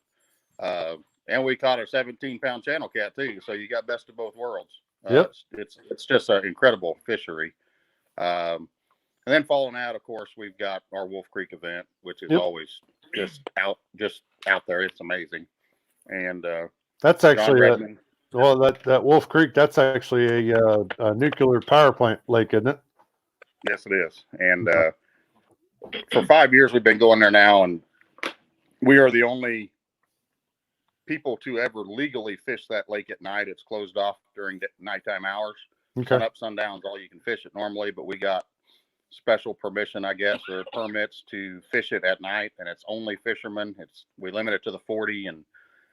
and we caught a 17-pound channel cat too. So you got best of both worlds. Yep. It's just an incredible fishery. And then falling out, of course, we've got our Wolf Creek event, which is always just out there. It's amazing. And that's actually that Wolf Creek. That's actually a nuclear power plant lake, isn't it? Yes, it is. And for 5 years we've been going there now, and we are the only people to ever legally fish that lake at night. It's closed off during nighttime hours. Sun up, sundown is all you can fish it normally, but we got special permission, I guess, or permits to fish it at night, and it's only fishermen. We limit it to the 40, and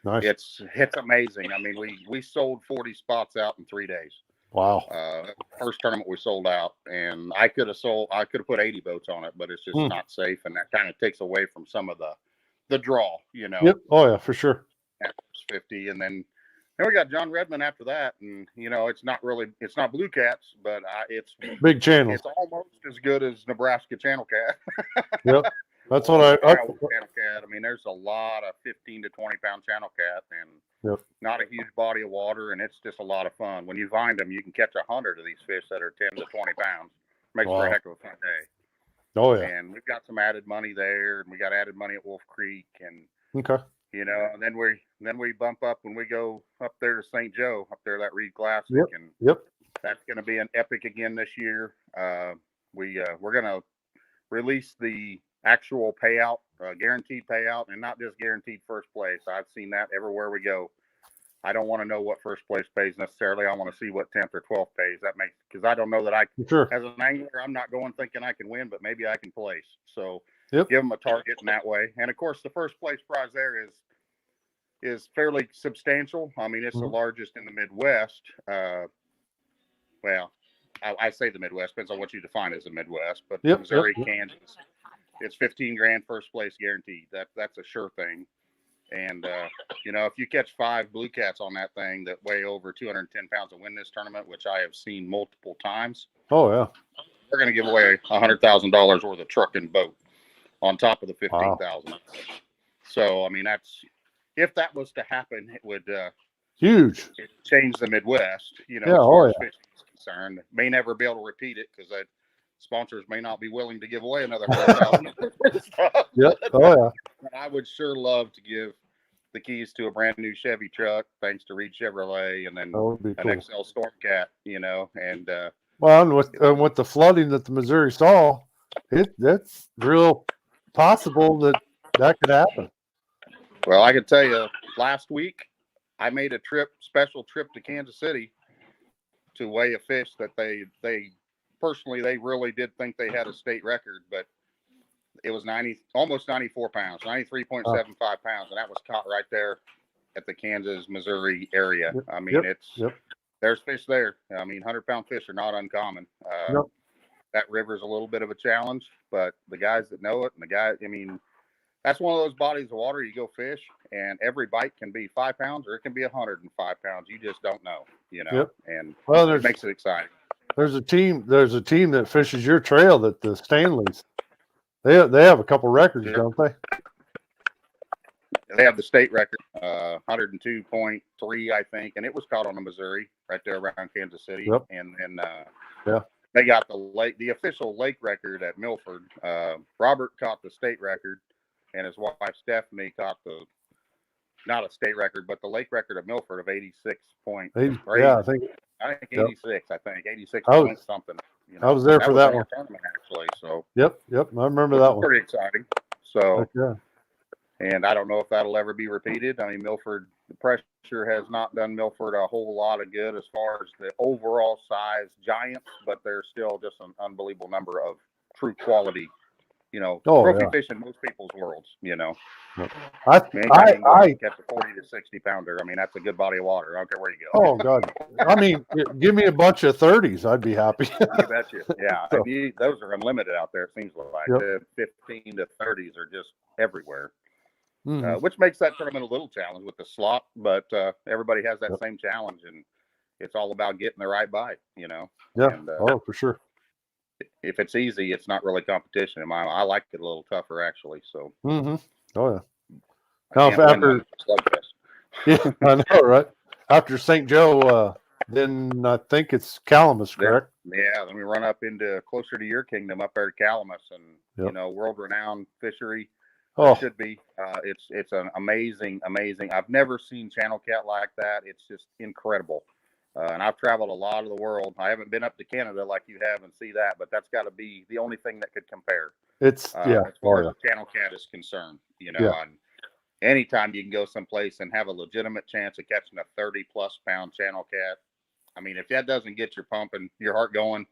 nice. It's amazing. I mean, we sold 40 spots out in 3 days. Wow. First tournament we sold out, and I could have put 80 boats on it, but it's just not safe, and that kind of takes away from some of the draw, you know. Yep. Oh yeah, for sure. 50, and then we got John Redmond after that, and you know, it's not blue cats, but it's big channel. It's almost as good as Nebraska channel cat. Yep. That's what I channel cat. I mean, there's a lot of 15 to 20 pound channel cat, and not a huge body of water, and it's just a lot of fun. When you find them, you can catch 100 of these fish that are 10 to 20 pounds. Makes for a heck of a fun day. Oh yeah. And we've got some added money there, and we got added money at Wolf Creek, and you know, and then we bump up when we go up there to St. Joe, up there that Reed Classic, and that's going to be an epic again this year. We're going to release the actual payout, guaranteed payout, and not just guaranteed first place. I've seen that everywhere we go. I don't want to know what first place pays necessarily. I want to see what 10th or 12th pays. That makes, because I don't know that as an angler, I'm not going thinking I can win, but maybe I can place. So give them a target in that way. And of course, the first place prize there is fairly substantial. I mean, it's the largest in the Midwest. Well, I say the Midwest, depends on what you define as the Midwest, but Missouri, Kansas, it's 15 grand first place guaranteed. That's a sure thing. And, you know, if you catch 5 blue cats on that thing that weigh over 210 pounds and win this tournament, which I have seen multiple times. Oh, yeah. We're going to give away $100,000 worth of truck and boat on top of the $15,000. Wow. So, I mean, if that was to happen, it would huge change the Midwest, you know, as far as fishing is concerned. May never be able to repeat it because sponsors may not be willing to give away another $100,000. Yep. Oh, yeah. But I would sure love to give the keys to a brand new Chevy truck, thanks to Reed Chevrolet, and then an XL Stormcat, you know, and well, and with the flooding that the Missouri saw, that's real possible that could happen. Well, I can tell you, last week I made a special trip to Kansas City to weigh a fish that they personally, they really did think they had a state record, but it was almost 94 pounds, 93.75 pounds, and that was caught right there at the Kansas, Missouri area. I mean, there's fish there. I mean, 100-pound fish are not uncommon. That river's a little bit of a challenge, but the guys that know it, and I mean, that's one of those bodies of water you go fish, and every bite can be 5 pounds or it can be 105 pounds. You just don't know, you know, and it makes it exciting. There's a team that fishes your trail, that the Stanleys. They have a couple records, don't they? They have the state record, 102.3, I think, and it was caught on the Missouri right there around Kansas City. And then they got the official lake record at Milford. Robert caught the state record, and his wife Stephanie caught not a state record, but the lake record of Milford of 86 point. Yeah, I think 86. I think 86 I was, point something. I was there for that one. Tournament actually. So yep, I remember that one. Pretty exciting. So yeah. And I don't know if that'll ever be repeated. I mean, Milford, the pressure has not done Milford a whole lot of good as far as the overall size giants, but there's still just an unbelievable number of true quality, trophy fish in most people's worlds, I catch a 40 to 60 pounder. I mean, that's a good body of water. I don't care where you go. Oh God. I mean, give me a bunch of 30s. I'd be happy. You betcha. Yeah. So, those are unlimited out there. It seems like the 15 to 30s are just everywhere. Which makes that tournament a little challenge with the slot, but everybody has that same challenge, and it's all about getting the right bite, Yeah. And, for sure. If it's easy, it's not really competition. I like it a little tougher, actually. So. Oh yeah. Now, after yeah, I know, right? After St. Joe, then I think it's Calamus, correct? Yeah. Then we run up into closer to your kingdom, up there to Calamus, and world-renowned fishery. Oh, should be. It's an amazing. I've never seen channel cat like that. It's just incredible. And I've traveled a lot of the world. I haven't been up to Canada like you have and see that, but that's got to be the only thing that could compare. It's as far as the channel cat is concerned, and anytime you can go someplace and have a legitimate chance of catching a 30-plus pound channel cat. I mean, if that doesn't get your pumping, your heart going,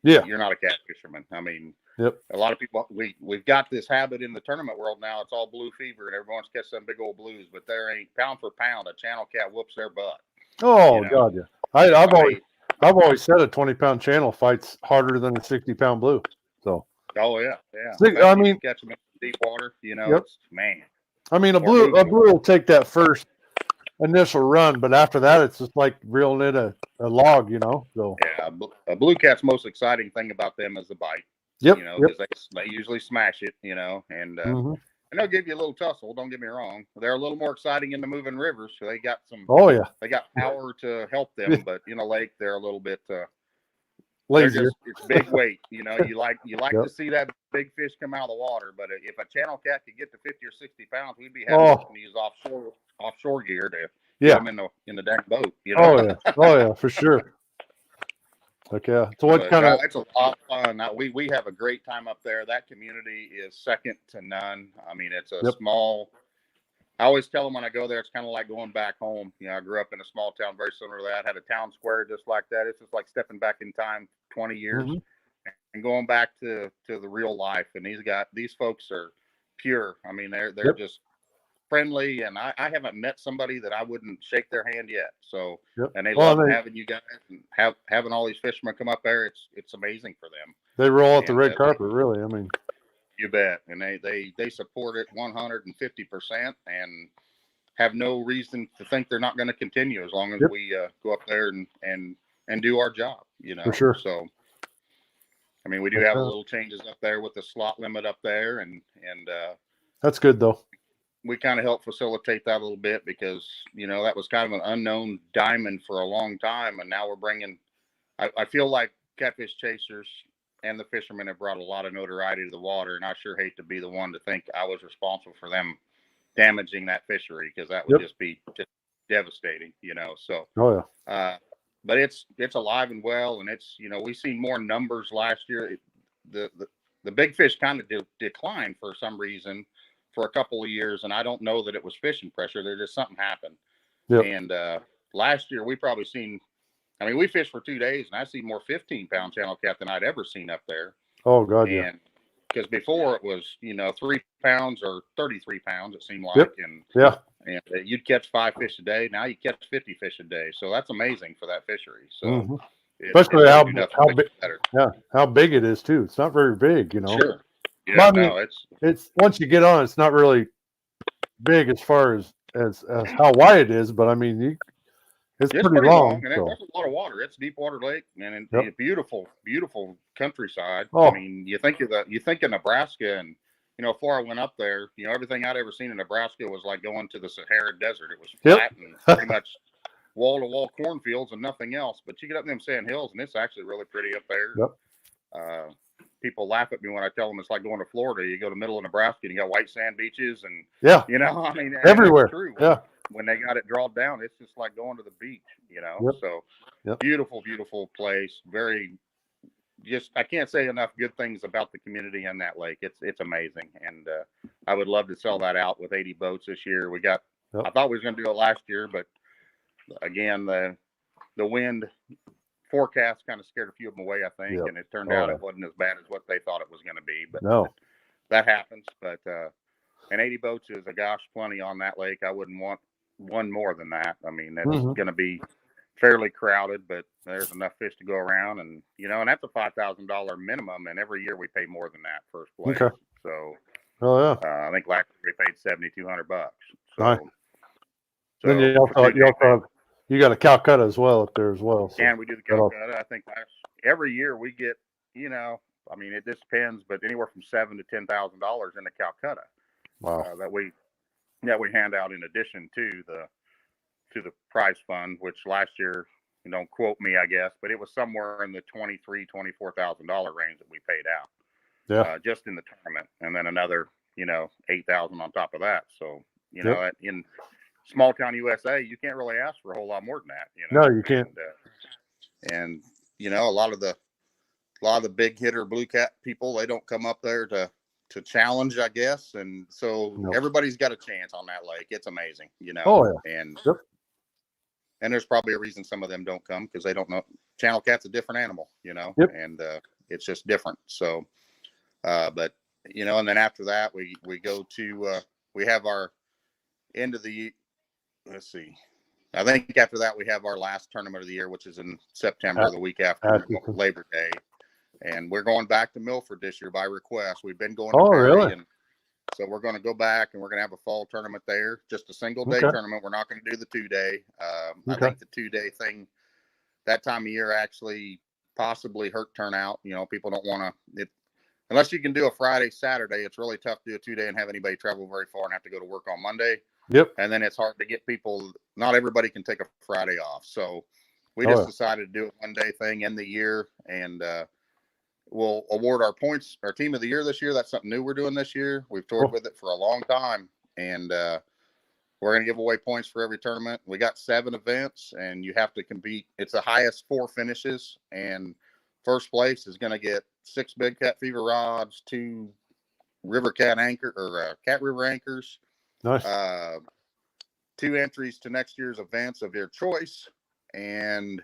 you're not a cat fisherman. I mean, a lot of people, we've got this habit in the tournament world now. It's all blue fever, and everyone's catching some big old blues, but there ain't pound for pound a channel cat whoops their butt. Oh God, yeah. I've always said a 20-pound channel fights harder than a 60-pound blue. So. Oh yeah. I mean, catch them in deep water. Man. I mean, a blue will take that first initial run, but after that, it's just like reeling in a log, So. Yeah, a blue cat's most exciting thing about them is the bite. Yep. Because they usually smash it. And and they'll give you a little tussle. Don't get me wrong. They're a little more exciting in the moving rivers. So they got some. Oh yeah. They got power to help them, but in a lake they're a little bit lazier. It's big weight. You like to see that big fish come out of the water. But if a channel cat could get to 50 or 60 pounds, we'd be having to use offshore gear to get them in the dang boat. Oh yeah, for sure. Okay, so what kind of? It's a lot of fun. Now, we have a great time up there. That community is second to none. I mean, it's a small. I always tell them when I go there, it's kind of like going back home. I grew up in a small town very similar to that. Had a town square just like that. It's just like stepping back in time 20 years and going back to the real life. And these folks are pure. I mean, they're just friendly, and I haven't met somebody that I wouldn't shake their hand yet. So, and they love having you guys and having all these fishermen come up there. It's amazing for them. They roll out the red carpet, really. I mean, you bet. And they support it 150% and have no reason to think they're not going to continue as long as we go up there and do our job. For sure. So, I mean, we do have a little changes up there with the slot limit up there, and that's good though. We kind of help facilitate that a little bit because, that was kind of an unknown diamond for a long time. And now we're bringing, I feel like Catfish Chasers and the fishermen have brought a lot of notoriety to the water. And I sure hate to be the one to think I was responsible for them damaging that fishery, because that would just be devastating, So, but it's alive and well. And it's, we've seen more numbers last year. The big fish kind of declined for some reason for a couple of years, and I don't know that it was fishing pressure. There just something happened. And last year we probably seen, we fished for 2 days, and I see more 15-pound channel cat than I'd ever seen up there. Oh God, and because before it was 3 pounds or 33 pounds, it seemed like, and you'd catch 5 fish a day. Now you catch 50 fish a day, so that's amazing for that fishery. So especially how big, how big it is too. It's not very big, Sure. Yeah, it's once you get on, it's not really big as far as how wide it is, but I mean, it's pretty long. And there's a lot of water. It's deep water lake, and beautiful, beautiful countryside. Oh. I mean, you think of Nebraska, and before I went up there, everything I'd ever seen in Nebraska was like going to the Sahara Desert. It was flat and pretty much wall to wall cornfields and nothing else. But you get up them sand hills, and it's actually really pretty up there. people laugh at me when I tell them it's like going to Florida. You go to the middle of Nebraska and you got white sand beaches and I mean, everywhere. That's true. Yeah. When they got it drawn down, it's just like going to the beach, Yep. So Yep. beautiful, beautiful place. Very, just, I can't say enough good things about the community in that lake. It's amazing. And I would love to sell that out with 80 boats this year. We got, I thought we was going to do it last year, but again, the wind forecast kind of scared a few of them away, I think. And it turned out it wasn't as bad as what they thought it was going to be, but that happens. But, and 80 boats is plenty on that lake. I wouldn't want one more than that. I mean, it's going to be fairly crowded, but there's enough fish to go around, and and that's a $5,000 minimum, and every year we pay more than that first place. Okay. So, I think last year we paid $7,200. So, nice. Then you got a Calcutta as well up there as well. So. And we do the Calcutta. I think every year we get, I mean, it just depends, but anywhere from $7,000 to $10,000 in the Calcutta. Wow. That we hand out in addition to the prize fund, which last year, don't quote me, I guess, but it was somewhere in the $23,000, $24,000 range that we paid out. Yeah. Just in the tournament, and then another, $8,000 on top of that. So, in small town USA, you can't really ask for a whole lot more than that. No, you can't. And a lot of the big hitter blue cat people, they don't come up there to challenge, I guess. And so everybody's got a chance on that lake. It's amazing, And there's probably a reason some of them don't come, because they don't know. Channel cat's a different animal, and it's just different. So, but, and then after that, we go to, we have our end of the, let's see. I think after that, we have our last tournament of the year, which is in September, the week after Labor Day. And we're going back to Milford this year by request. We've been going to Perry, really? And so we're going to go back, and we're going to have a fall tournament there. Just a single day tournament. We're not going to do the 2-day. I think the 2-day thing that time of year actually possibly hurt turnout. People don't want to, unless you can do a Friday, Saturday, it's really tough to do a 2-day and have anybody travel very far and have to go to work on Monday. Yep. And then it's hard to get people. Not everybody can take a Friday off. So we just decided to do a 1-day thing in the year, and we'll award our points, our team of the year this year. That's something new we're doing this year. We've toured with it for a long time, and we're going to give away points for every tournament. We got 7 events, and you have to compete. It's the highest 4 finishes, and first place is going to get 6 big cat fever rods, 2 river cat anchor or cat river anchors. Nice. 2 entries to next year's events of your choice, and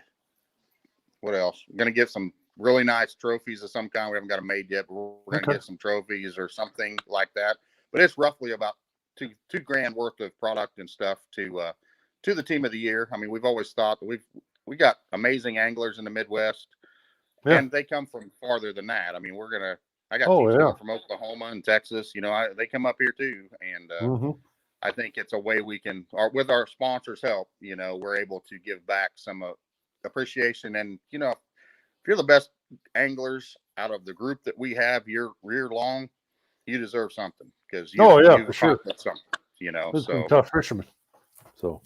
what else? We're going to get some really nice trophies of some kind. We haven't got them made yet, but we're going to get some trophies or something like that. But it's roughly about $2,000 worth of product and stuff to the team of the year. I mean, we've always thought that we got amazing anglers in the Midwest, and they come from farther than that. I mean, I got teams coming from Oklahoma and Texas. They come up here too, and I think it's a way we can, or with our sponsors' help, we're able to give back some appreciation. And if you're the best anglers out of the group that we have year long, you deserve something, because you've for sure. Something, So tough fishermen. So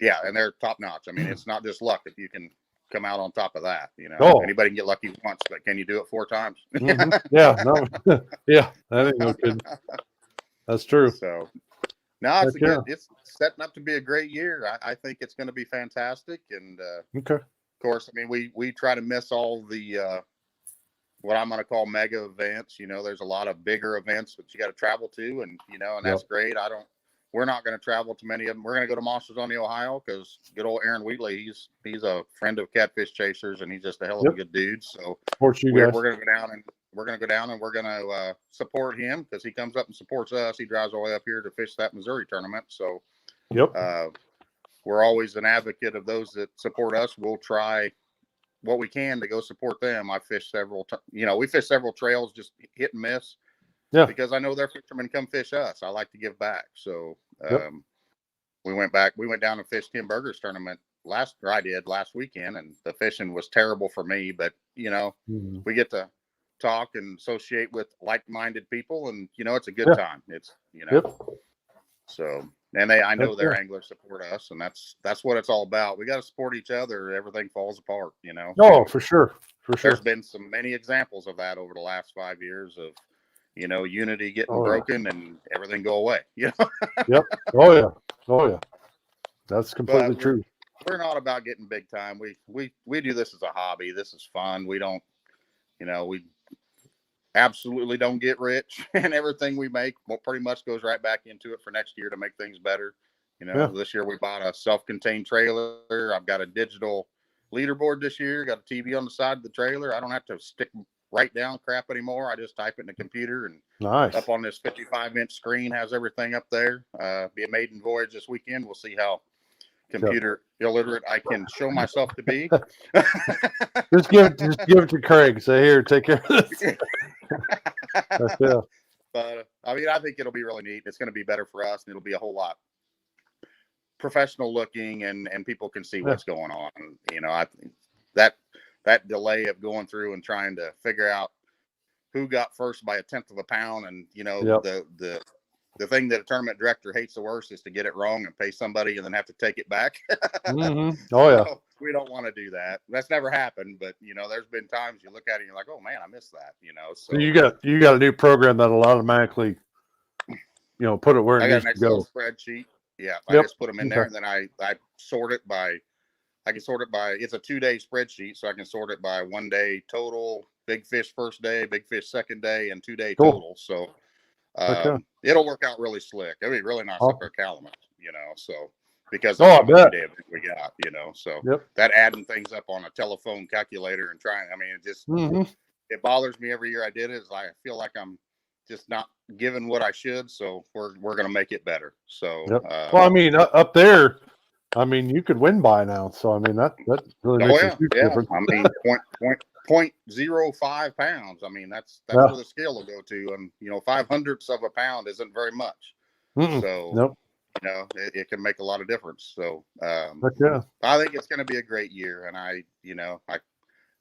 and they're top notch. I mean, it's not just luck if you can come out on top of that. Anybody can get lucky once, but can you do it 4 times? Yeah, no, yeah, that ain't no kidding. That's true. So no, it's setting up to be a great year. I think it's going to be fantastic. And of course, I mean, we try to miss all the what I'm going to call mega events. There's a lot of bigger events that you got to travel to, and and that's great. We're not going to travel to many of them. We're going to go to Monsters on the Ohio, because good old Aaron Wheatley, he's a friend of Catfish Chasers, and he's just a hell of a good dude. So we're going to go down and we're going to support him, because he comes up and supports us. He drives all the way up here to fish that Missouri tournament. So we're always an advocate of those that support us. We'll try what we can to go support them. I fish several, we fish several trails, just hit and miss. Yeah, because I know their fishermen come fish us. I like to give back. So we went down and fished Tim Berger's tournament last weekend, and the fishing was terrible for me. But we get to talk and associate with like-minded people, and it's a good time. It's so, and I know their anglers support us, and that's what it's all about. We got to support each other. Everything falls apart. Oh, for sure. For sure. There's been many examples of that over the last 5 years of, unity getting Oh, broken and everything go away. Yep. Oh yeah. Oh yeah. That's completely But true. we're not about getting big time. We do this as a hobby. This is fun. We don't, we absolutely don't get rich, and everything we make pretty much goes right back into it for next year to make things better. This year we bought a self-contained trailer. I've got a digital leaderboard this year. Got a TV on the side of the trailer. I don't have to write down crap anymore. I just type it in the computer, and Nice. up on this 55-inch screen has everything up there. Be a maiden voyage this weekend. We'll see how computer illiterate I can show myself to be. just give it to Craig. Say, here, take care of this. Yeah. But I mean, I think it'll be really neat. It's going to be better for us, and it'll be a whole lot professional looking, and people can see what's going on. I think that delay of going through and trying to figure out who got first by 1/10 of a pound, and the thing that a tournament director hates the worst is to get it wrong and pay somebody and then have to take it back. Mm-hmm. Oh yeah. So we don't want to do that. That's never happened, but there's been times you look at it and you're like, oh man, I missed that. So you got a new program that'll automatically, put it where it needs to go. Excel spreadsheet. Yeah, I just put them in there, and then I sort it by. I can sort it by. It's a 2-day spreadsheet, so I can sort it by 1 day total, big fish first day, big fish second day, and 2-day total. So it'll work out really slick. It'll be really nice up our Calumet, So because of the 2-day event we got, So that adding things up on a telephone calculator and trying. I mean, it just it bothers me every year I did it. I feel like I'm just not giving what I should. So we're going to make it better. So well, I mean, up there, I mean, you could win by now. So I mean, that really makes a huge difference. I mean, 0.05 pounds. I mean, that's where the scale will go to, and 0.05 of a pound isn't very much. So it can make a lot of difference. So I think it's going to be a great year, and I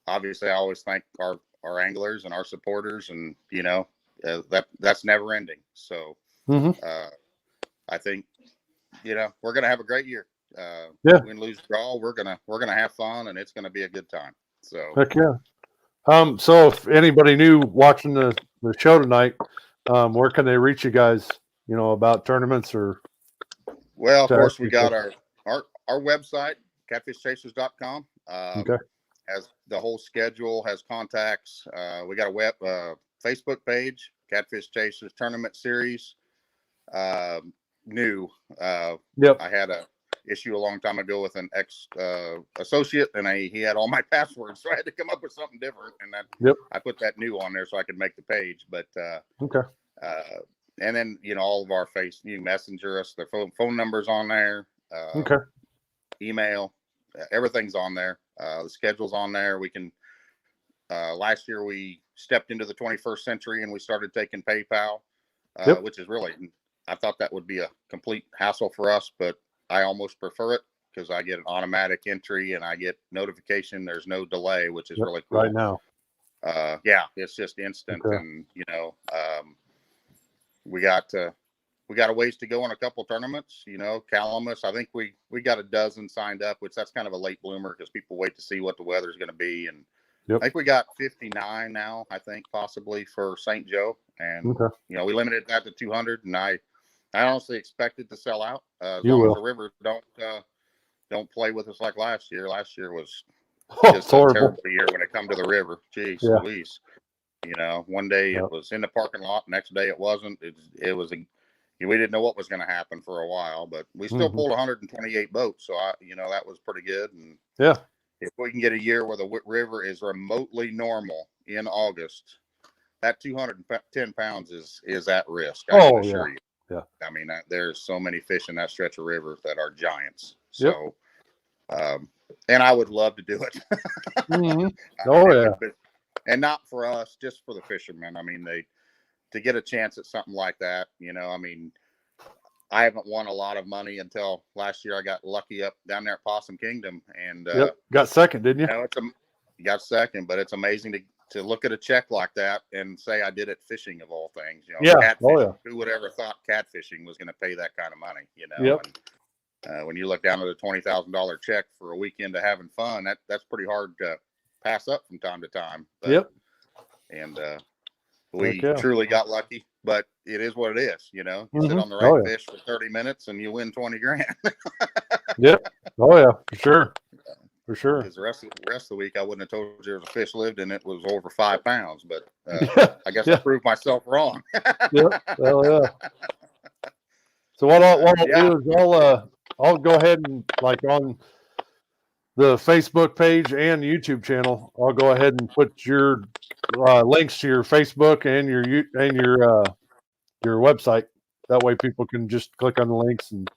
obviously I always thank our anglers and our supporters, and that's never ending. So I think we're going to have a great year. Win, lose, draw, we're gonna have fun, and it's gonna be a good time. So heck yeah. So if anybody new watching the show tonight, where can they reach you guys? About tournaments or? Well, of course, we got our website, catfishchasers.com. Has the whole schedule, has contacts. We got a Facebook page, Catfish Chasers Tournament Series. New. I had a issue a long time ago with an ex associate, and he had all my passwords, so I had to come up with something different, and then I put that new on there so I could make the page. But and then all of our you can messenger us, their phone numbers on there, email, everything's on there. The schedule's on there. We can last year we stepped into the 21st century and we started taking PayPal, which is really, I thought that would be a complete hassle for us, but I almost prefer it because I get an automatic entry and I get notification. There's no delay, which is really cool. Right now. It's just instant. And, we got a ways to go on a couple tournaments, Calumet. I think we got a dozen signed up, which that's kind of a late bloomer because people wait to see what the weather's going to be. And I think we got 59 now, I think possibly for St. Joe. And, we limited that to 200, and I honestly expect it to sell out as long as the river don't play with us like last year. Last year was just a terrible year when it come to the river. Jeez Louise. One day it was in the parking lot, next day it wasn't. It was we didn't know what was going to happen for a while, but we still pulled 128 boats, so that was pretty good. And if we can get a year where the river is remotely normal in August, that 210 pounds is at risk. I can assure you. Yeah. I mean, there's so many fish in that stretch of river that are giants. So, and I would love to do it. And not for us, just for the fishermen. I mean, to get a chance at something like that, I mean, I haven't won a lot of money until last year. I got lucky up down there at Possum Kingdom, and got second, didn't you? You got second, but it's amazing to look at a check like that and say I did it fishing of all things. Who would ever thought catfishing was going to pay that kind of money? And when you look down at a $20,000 check for a weekend of having fun, that's pretty hard to pass up from time to time. But, yep. And we truly got lucky, but it is what it is. You know, you sit on the right fish for 30 minutes and you win 20 grand. Yep. Oh yeah, for sure. For sure. Because the rest of the week, I wouldn't have told you there was a fish lived and it was over 5 pounds, but I guess I proved myself wrong. Yep. Oh yeah. So what I'll do is I'll go ahead and, like, on the Facebook page and YouTube channel, I'll go ahead and put your links to your Facebook and your website. That way people can just click on the links and,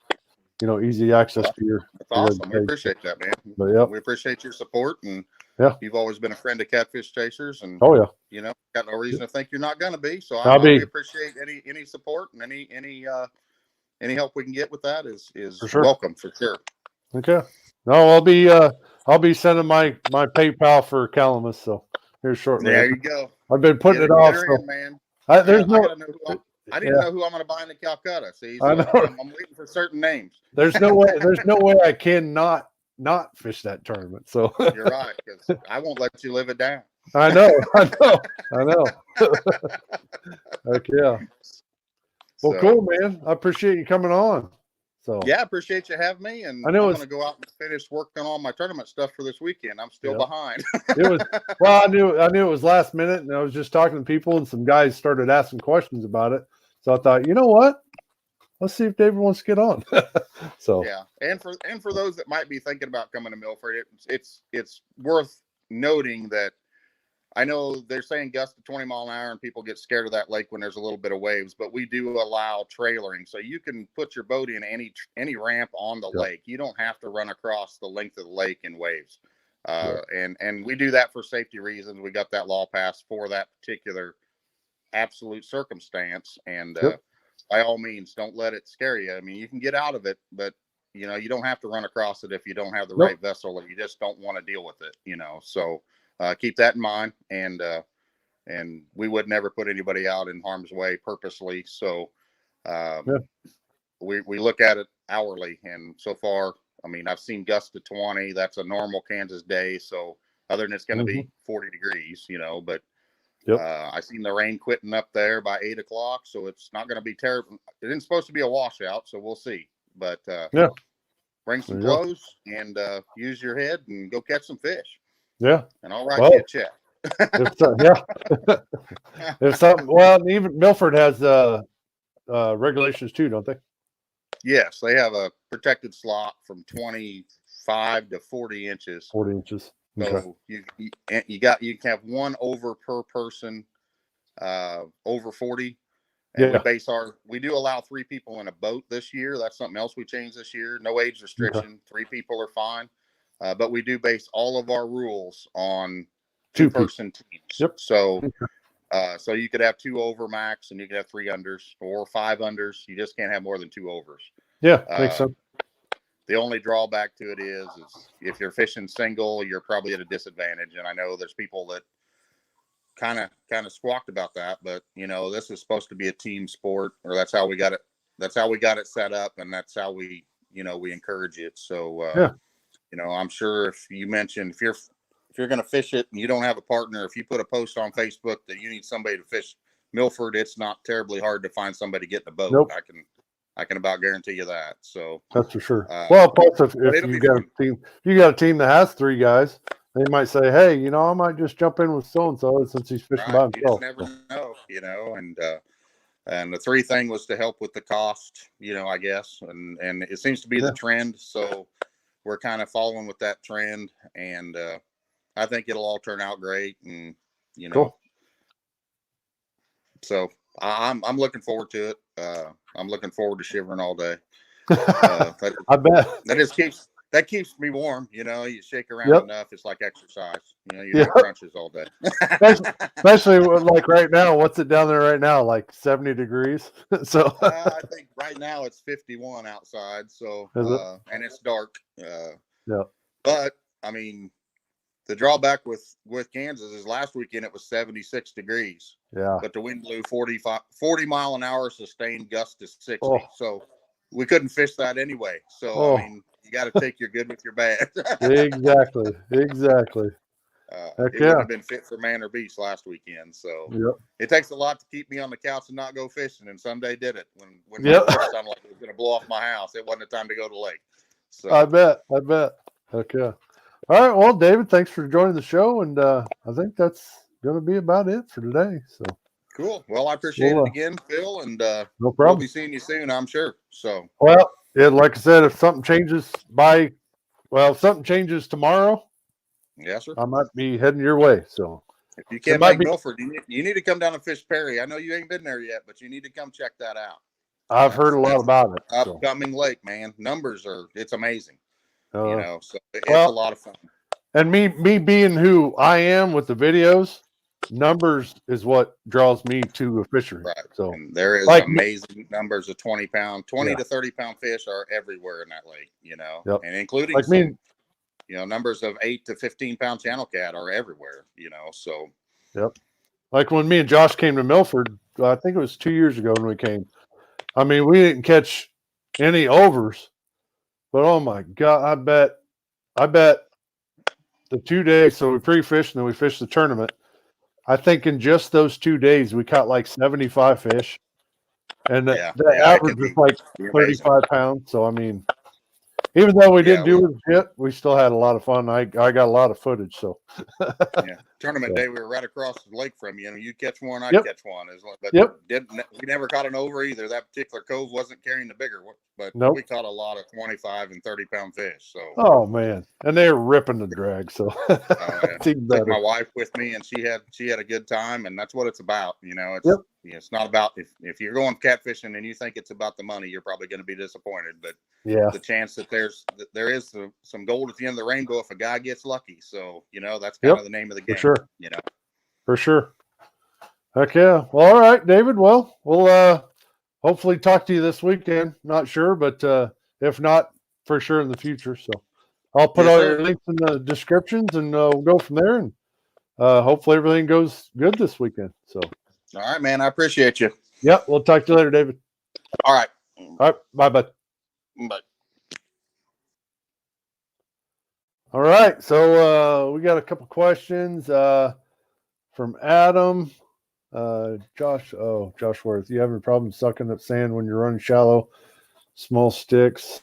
you know, easy access to your. That's awesome. We appreciate that, man. But, yeah, we appreciate your support, and you've always been a friend of Catfish Chasers, and you know, got no reason to think you're not going to be. So we appreciate any support and any help we can get with that is welcome for sure. Okay. No, I'll be sending my PayPal for Calamus. So here's shortly. There you go. I've been putting it off. So, man. I didn't know who I'm going to buy into Calcutta. See, so I'm waiting for certain names. There's no way. There's no way I can not fish that tournament. So you're right, because I won't let you live it down. I know. Okay. Yeah. Well, cool, man. I appreciate you coming on. So yeah, I appreciate you having me, and I'm going to go out and finish working on my tournament stuff for this weekend. I'm still behind. I knew it was last minute, and I was just talking to people, and some guys started asking questions about it. So I thought, you know what? Let's see if David wants to get on. So yeah, and for those that might be thinking about coming to Milford, it's worth noting that I know they're saying gust of 20 mile an hour and people get scared of that lake when there's a little bit of waves, but we do allow trailering. So you can put your boat in any ramp on the lake. You don't have to run across the length of the lake in waves. And we do that for safety reasons. We got that law passed for that particular absolute circumstance. And by all means, don't let it scare you. I mean, you can get out of it, but you know, you don't have to run across it if you don't have the right vessel or you just don't want to deal with it, you know. So keep that in mind, and we would never put anybody out in harm's way purposely. So we look at it hourly, and so far, I mean, I've seen gusts to 20. That's a normal Kansas day. So other than it's going to be 40 degrees, you know, but I seen the rain quitting up there by 8 o'clock. So it's not going to be terrible. It isn't supposed to be a washout, so we'll see. But bring some clothes and use your head and go catch some fish. Yeah. And I'll write you a check. If something, well, even Milford has regulations too, don't they? Yes, they have a protected slot from 25 to 40 inches. 40 inches. So you can have one over per person over 40. And we do allow 3 people in a boat this year. That's something else we changed this year. No age restriction. 3 people are fine. But we do base all of our rules on 2-person teams. So so you could have 2 over max and you could have 3 unders or 5 unders. You just can't have more than 2 overs. Yeah, makes sense. The only drawback to it is if you're fishing single, you're probably at a disadvantage. And I know there's people that kind of squawked about that, but you know, this is supposed to be a team sport, or that's how we got it. That's how we got it set up, and that's how we encourage it. So you know, I'm sure if you mention if you're going to fish it and you don't have a partner, if you put a post on Facebook that you need somebody to fish Milford, it's not terribly hard to find somebody to get in a boat. I can about guarantee you that. So that's for sure. Well, plus if you got a team that has 3 guys, they might say, hey, you know, I might just jump in with so and so since he's fishing by himself. You just never know, you know, and the 3 thing was to help with the cost, you know, I guess, and it seems to be the trend. So we're kind of following with that trend, and I think it'll all turn out great. And you know, so I'm looking forward to it. I'm looking forward to shivering all day. I bet that keeps me warm. You know, you shake around enough, it's like exercise. You know, you do crunches all day. Especially like right now. What's it down there right now? Like 70 degrees. So I think right now it's 51 outside. So and it's dark. But I mean, the drawback with Kansas is last weekend it was 76 degrees. Yeah. But the wind blew 40 mile an hour sustained gust to 60. So we couldn't fish that anyway. So I mean, you got to take your good with your bad. Exactly. It wouldn't have been fit for man or beast last weekend. So it takes a lot to keep me on the couch and not go fishing. And someday did it when my fish sounded like it was going to blow off my house. It wasn't the time to go to the lake. So I bet. Heck yeah. All right. Well, David, thanks for joining the show. And I think that's going to be about it for today. So cool. Well, I appreciate it again, Phil. And no problem. We'll be seeing you soon, I'm sure. So, well, yeah, like I said, if something changes if something changes tomorrow, yes, sir, I might be heading your way. So if you can't make Milford, you need to come down to Fish Perry. I know you ain't been there yet, but you need to come check that out. I've heard a lot about it. Upcoming lake, man. It's amazing. So it's a lot of fun. And me being who I am with the videos, numbers is what draws me to a fishery. Right. So and there is amazing numbers of 20 to 30 pound fish are everywhere in that lake, and including some, numbers of 8 to 15 pound channel cat are everywhere, so. Yep. Like when me and Josh came to Milford, I think it was 2 years ago when we came. I mean, we didn't catch any overs, but oh my God, I bet the 2 days, so we pre-fished and then we fished the tournament. I think in just those 2 days, we caught like 75 fish. And the average was like 35 pounds. So, I mean, even though we didn't do it, we still had a lot of fun. I got a lot of footage. So, tournament day, we were right across the lake from you. You catch one, I'd catch one. But we never caught an over either. That particular cove wasn't carrying the bigger one, but we caught a lot of 25 and 30 pound fish. So, oh man, and they were ripping the drag. So, took my wife with me, and she had a good time, and that's what it's about. It's not about if you're going catfishing and you think it's about the money, you're probably going to be disappointed. But the chance that there is some gold at the end of the rainbow if a guy gets lucky. So that's kind of the name of the game. For sure. Heck yeah. Well, all right, David. Well, we'll hopefully talk to you this weekend. Not sure, but if not, for sure in the future. So I'll put all your links in the descriptions, and we'll go from there. And hopefully everything goes good this weekend. So. All right, man. I appreciate you. Yep. We'll talk to you later, David. All right. All right. Bye, bud. Bye. All right. So we got a couple questions from Adam. Josh Worth. You having a problem sucking up sand when you're running shallow, small sticks?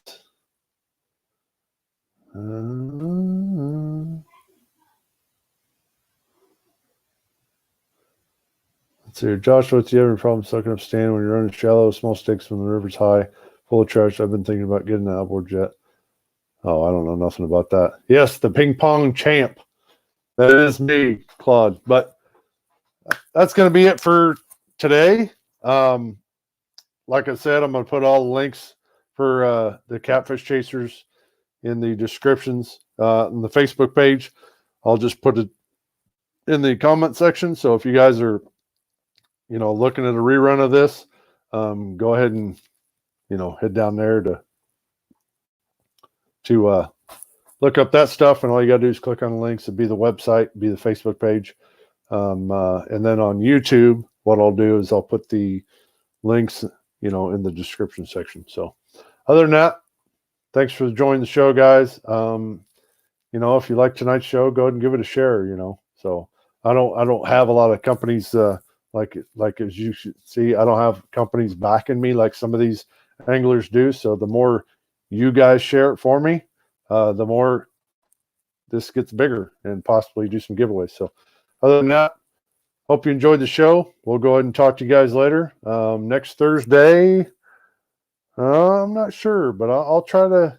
Let's see. Josh Worth. You having a problem sucking up sand when you're running shallow, small sticks when the river's high, full of trash? I've been thinking about getting an outboard jet. Oh, I don't know nothing about that. Yes, the ping pong champ. That is me, Claude. But that's going to be it for today. Like I said, I'm going to put all the links for the Catfish Chasers in the descriptions in the Facebook page. I'll just put it in the comment section. So if you guys are, looking at a rerun of this, go ahead and, head down there to look up that stuff. And all you got to do is click on the links. It'd be the website, be the Facebook page. And then on YouTube, what I'll do is I'll put the links, in the description section. So other than that, thanks for joining the show, guys. If you like tonight's show, go ahead and give it a share, So I don't have a lot of companies, like as you should see, I don't have companies backing me like some of these anglers do. So the more you guys share it for me, the more this gets bigger and possibly do some giveaways. So other than that, hope you enjoyed the show. We'll go ahead and talk to you guys later. Next Thursday, I'm not sure, but I'll try to.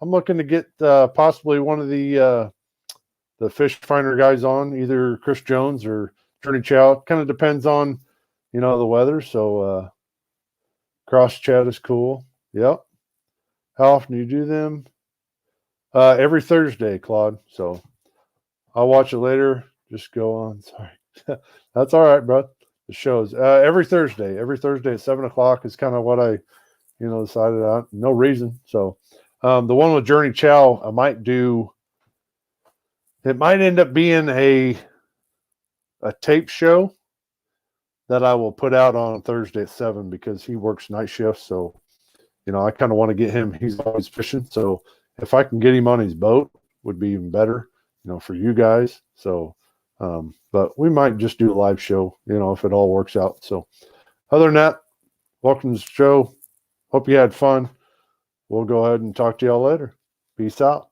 I'm looking to get possibly one of the fish finder guys on, either Chris Jones or Journey Chow. Kind of depends on, the weather. So cross chat is cool. Yep. How often do you do them? Every Thursday, Claude. So I'll watch it later. Just go on. Sorry. That's all right, bro. The shows every Thursday at 7:00 is kind of what I, decided on. No reason. So the one with Journey Chow, I might do. It might end up being a tape show that I will put out on Thursday at 7 because he works night shifts. So, I kind of want to get him. He's always fishing. So if I can get him on his boat, would be even better. for you guys. So, but we might just do a live show, if it all works out. So other than that, welcome to the show. Hope you had fun. We'll go ahead and talk to y'all later. Peace out.